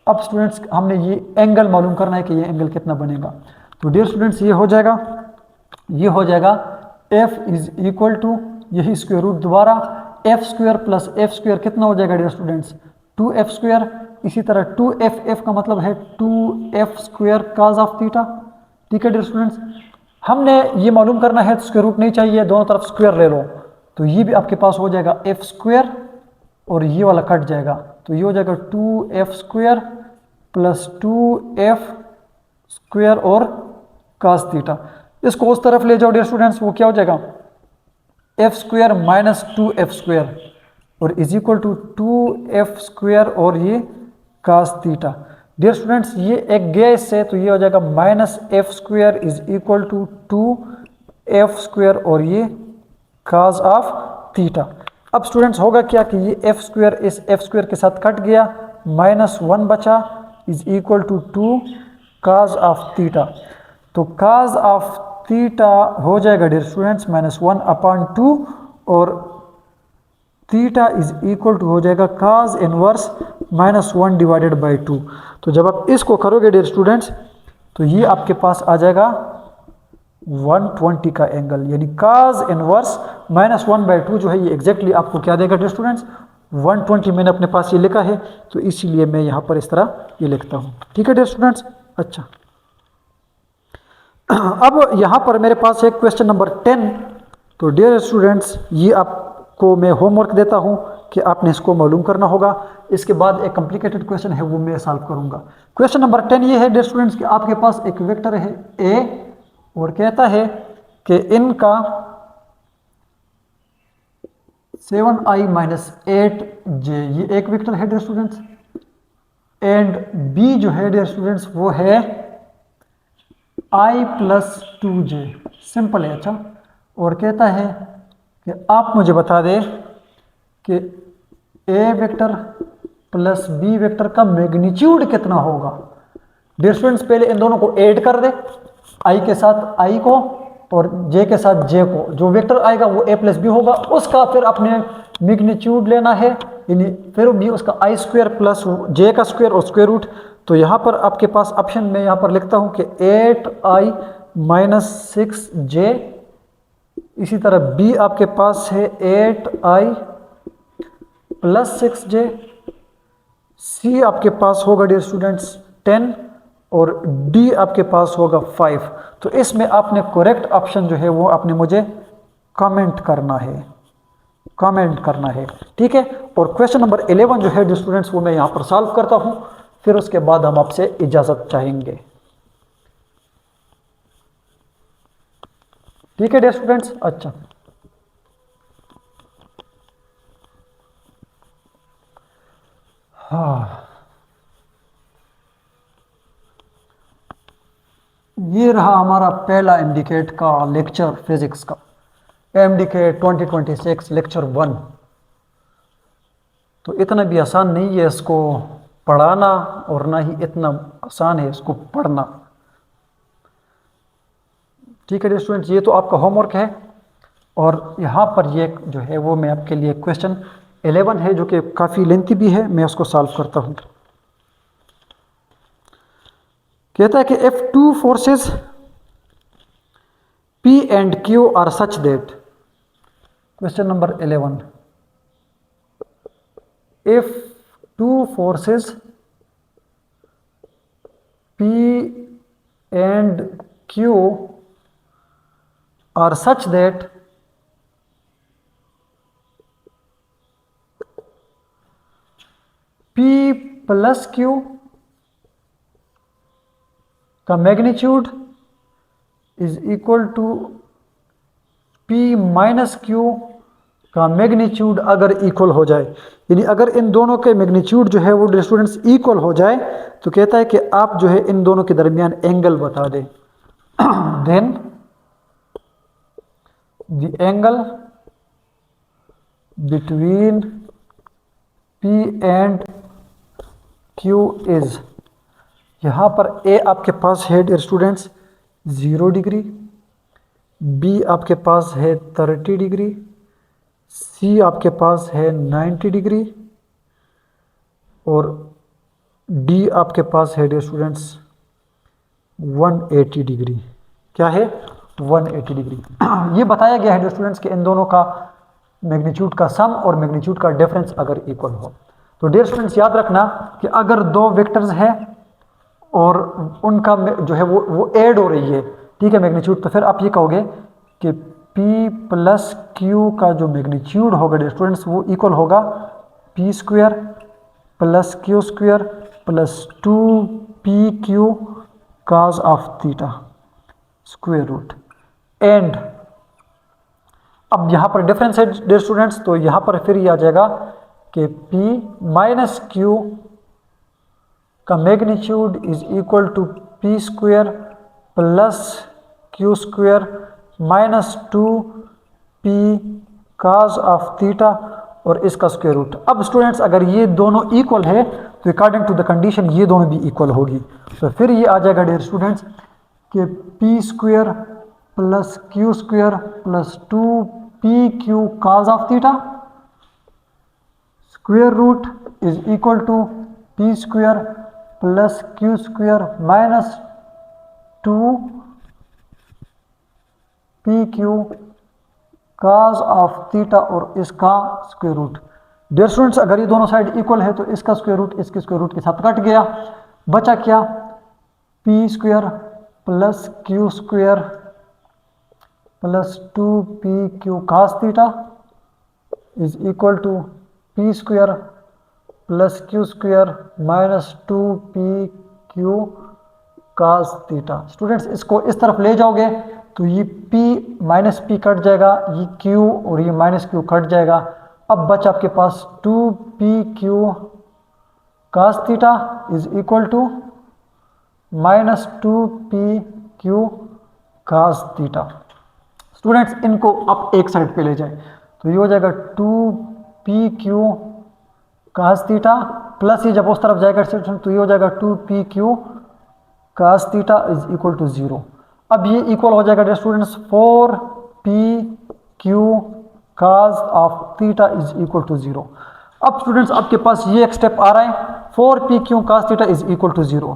अब स्टूडेंट्स हमने ये एंगल मालूम करना है कि ये एंगल कितना बनेगा। तो डियर स्टूडेंट्स, ये हो जाएगा f इज इक्वल टू यही स्क्वायर रूट दोबारा f square plus f square कितना हो जाएगा डियर स्टूडेंट्स 2f स्क्वायर। इसी तरह 2f का मतलब है 2f square cos of theta, ठीक है डियर स्टूडेंट्स। हमने ये मालूम करना है, स्क्वायर रूट नहीं चाहिए, दोनों तरफ स्क्वायर ले लो, तो ये भी आपके पास हो जाएगा f स्क्वायर और ये वाला कट जाएगा, तो ये हो जाएगा 2f square plus 2f square और cos थीटा। इसको उस तरफ ले जाओ डियर स्टूडेंट्स, वो क्या हो जाएगा f square minus 2f square और is equal to 2f square और ये cos थीटा। डियर स्टूडेंट्स, ये एक गया इससे, तो ये हो जाएगा minus f square is equal to 2f square और ये cos ऑफ थीटा। अब स्टूडेंट्स होगा क्या कि ये f स्क्वायर इस f स्क्वायर के साथ कट गया, माइनस 1 बचा is equal to 2 cos of theta. तो cos ऑफ थीटा हो जाएगा डियर स्टूडेंट्स -1/2 और थीटा इज इक्वल टू हो जाएगा cos इनवर्स -1/2। तो जब आप इसको करोगे डियर स्टूडेंट्स, तो ये आपके पास आ जाएगा 120 का एंगल, यानी cos इनवर्स -1/2 जो है ये एग्जैक्टली आपको क्या देगा डियर स्टूडेंट्स 120। मैंने अपने पास ये लिखा है तो इसीलिए मैं यहाँ पर इस तरह ये लिखता हूँ, ठीक है डियर स्टूडेंट्स। अच्छा, अब यहाँ पर मेरे पास है क्वेश्चन नंबर 10। तो डियर स्टूडेंट्स, ये आप आपको मैं होमवर्क देता हूँ कि आपने इसको मालूम करना होगा। इसके बाद एक कॉम्प्लिकेटेड क्वेश्चन है वो मैं सॉल्व करूँगा। क्वेश्चन नंबर 10 ये है डियर स्टूडेंट्स कि आपके पास एक वेक्टर है ए और कहता है कि इनका 7i माइनस 8j ये एक वेक्टर है डियर स्टूडेंट्स, एंड बी जो है डियर स्टूडेंट्स वो है i प्लस 2j। सिंपल है। अच्छा, और कहता है कि आप मुझे बता दें कि ए वेक्टर प्लस बी वेक्टर का मैग्नीट्यूड कितना होगा। डियर स्टूडेंट्स पहले इन दोनों को ऐड कर दे, आई के साथ आई को और जे के साथ जे को, जो वेक्टर आएगा वो ए प्लस बी होगा, उसका फिर अपने मैग्नीट्यूड लेना है, यानी फिर भी उसका आई स्क्वायर प्लस जे का स्क्वायर और स्क्वायर रूट। तो यहाँ पर आपके पास ऑप्शन में यहाँ पर लिखता हूँ कि 8i माइनस 6j, इसी तरह बी आपके पास है 8i प्लस 6j, सी आपके पास होगा डियर स्टूडेंट्स 10 और डी आपके पास होगा 5। तो इसमें आपने करेक्ट ऑप्शन जो है वो आपने मुझे कमेंट करना है, कमेंट करना है, ठीक है। और क्वेश्चन नंबर 11 जो है डियर स्टूडेंट्स वो मैं यहाँ पर सॉल्व करता हूँ, फिर उसके बाद हम आपसे इजाज़त चाहेंगे, ठीक है डियर स्टूडेंट्स। अच्छा, हाँ, ये रहा हमारा पहला एमडीकेट का लेक्चर फिजिक्स का, एमडीकेट 2026 लेक्चर 1। तो इतना भी आसान नहीं है इसको पढ़ाना और ना ही इतना आसान है इसको पढ़ना, ठीक है डियर स्टूडेंट्स। ये तो आपका होमवर्क है और यहाँ पर ये जो है वो मैं आपके लिए क्वेश्चन 11 है जो कि काफ़ी लेंथी भी है, मैं उसको सॉल्व करता हूँ। कहता है कि if two forces P and Q are such that, question number 11, if two forces P and Q are such that P plus Q का magnitude is equal to P minus Q का magnitude अगर equal हो जाए, यानी अगर इन दोनों के magnitude जो है वो स्टूडेंट्स इक्वल हो जाए, तो कहता है कि आप जो है इन दोनों के दरमियान एंगल बता दें। Then the angle between P and Q is, यहाँ पर A आपके पास है डियर स्टूडेंट्स 0 डिग्री, B आपके पास है 30 डिग्री, C आपके पास है 90 डिग्री और D आपके पास है डियर स्टूडेंट्स 180 डिग्री। क्या है? 180 डिग्री। ये बताया गया है डियर स्टूडेंट्स कि इन दोनों का मैग्नीट्यूड का सम और मैग्नीट्यूड का डिफरेंस अगर इक्वल हो। तो डियर स्टूडेंट्स याद रखना कि अगर दो वेक्टर्स हैं और उनका जो है वो ऐड हो रही है, ठीक है, मैग्नीट्यूड, तो फिर आप ये कहोगे कि P प्लस Q का जो मैग्नीट्यूड होगा डियर स्टूडेंट्स वो इक्वल होगा P square plus Q square plus 2PQ cos of theta square root. And अब यहाँ पर डिफरेंस है डियर स्टूडेंट्स, तो यहाँ पर फिर ये आ जाएगा कि P माइनस Q का magnitude is equal to P square plus Q square minus 2P cos of theta और इसका स्क्वायर रूट। अब स्टूडेंट्स अगर ये दोनों इक्वल है तो अकॉर्डिंग टू द कंडीशन ये दोनों भी इक्वल होगी, तो फिर ये आ जाएगा डियर स्टूडेंट्स कि P square plus Q square plus 2PQ cos of theta square root is equal to P square plus Q square minus 2PQ cos of theta और इसका स्क्वायर रूट। डियर स्टूडेंट्स अगर ये दोनों side equal है तो इसका square root इसके square root के साथ कट गया, बचा क्या? P square plus Q square plus 2PQ cos theta is equal to P square plus Q square minus 2p Q cos theta. Students इसको इस तरफ ले जाओगे तो ये p माइनस पी कट जाएगा, ये q और ये माइनस क्यू कट जाएगा। अब बचा आपके पास 2p Q cos theta is equal to minus 2p Q cos theta. Students इनको आप एक साइड पे ले जाए तो ये हो जाएगा 2p Q cos theta plus ये जब उस तरफ जाएगा तो ये हो जाएगा 2p Q cos theta is equal to 0। अब ये इक्वल हो जाएगा students 4p Q cos of theta is equal to 0। अब स्टूडेंट्स आपके पास ये एक स्टेप आ रहा है 4p Q cos theta is equal to 0।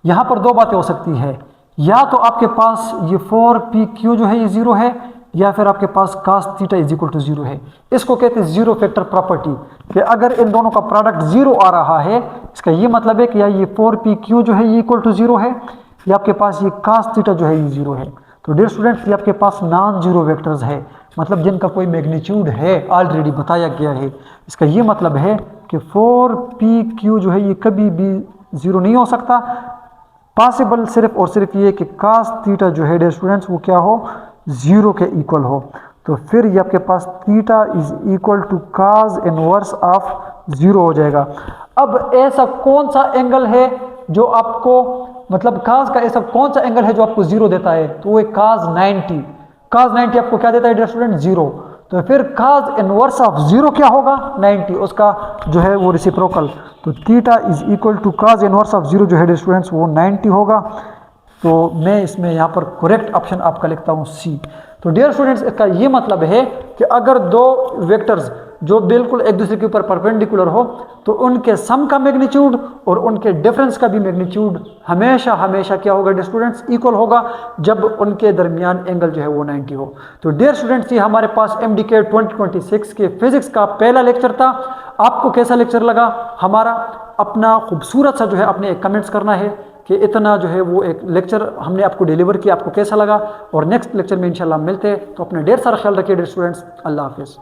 यहाँ पर दो बातें हो सकती है, या तो आपके पास ये 4p क्यू जो है ये 0 है, या फिर आपके पास cos theta is equal to 0 है। इसको कहते हैं जीरो फैक्टर प्रॉपर्टी, कि अगर इन दोनों का प्रोडक्ट 0 आ रहा है इसका ये मतलब है कि या ये 4p क्यू जो है ये इक्वल टू 0 है, या आपके पास ये कास थीटा जो है ये 0 है। तो डियर स्टूडेंट्स ये आपके पास नॉन जीरो वेक्टर्स है, मतलब जिनका कोई मैग्नीट्यूड है ऑलरेडी बताया गया है। इसका ये मतलब है कि 4p क्यू जो है ये कभी भी 0 नहीं हो सकता। पॉसिबल सिर्फ और सिर्फ ये कि कास थीटा जो है डियर स्टूडेंट्स वो क्या हो, 0 के इक्वल हो। तो फिर ये आपके पास theta is equal to cos inverse of 0 हो जाएगा। अब ऐसा कौन सा एंगल है जो आपको, मतलब कास का ऐसा कौन सा एंगल है जो आपको 0 देता है, तो वो कास 90। कास 90 आपको क्या देता है डियर स्टूडेंट, 0। तो फिर कास इनवर्स ऑफ 0 क्या होगा, 90, उसका जो है वो रेसिप्रोकल। तो theta is equal to cos inverse of 0 जो है डियर स्टूडेंट्स वो 90 होगा। तो मैं इसमें यहाँ पर करेक्ट ऑप्शन आपका लिखता हूँ सी। तो डियर स्टूडेंट्स इसका ये मतलब है कि अगर दो वेक्टर्स जो बिल्कुल एक दूसरे के ऊपर परपेंडिकुलर हो तो उनके सम का मैग्नीट्यूड और उनके डिफरेंस का भी मैग्नीट्यूड हमेशा हमेशा क्या होगा डियर स्टूडेंट्स, इक्वल होगा, जब उनके दरमियान एंगल जो है वो 90 हो। तो डियर स्टूडेंट्स ये हमारे पास MDK 2026 के फिजिक्स का पहला लेक्चर था। आपको कैसा लेक्चर लगा हमारा, अपना खूबसूरत सा जो है अपने कमेंट्स करना है कि इतना जो है वो एक लेक्चर हमने आपको डिलीवर किया, आपको कैसा लगा। और नेक्स्ट लेक्चर में इंशाल्लाह मिलते हैं। तो अपना ढेर सारा ख्याल रखिए डियर स्टूडेंट्स। अल्लाह हाफिज़।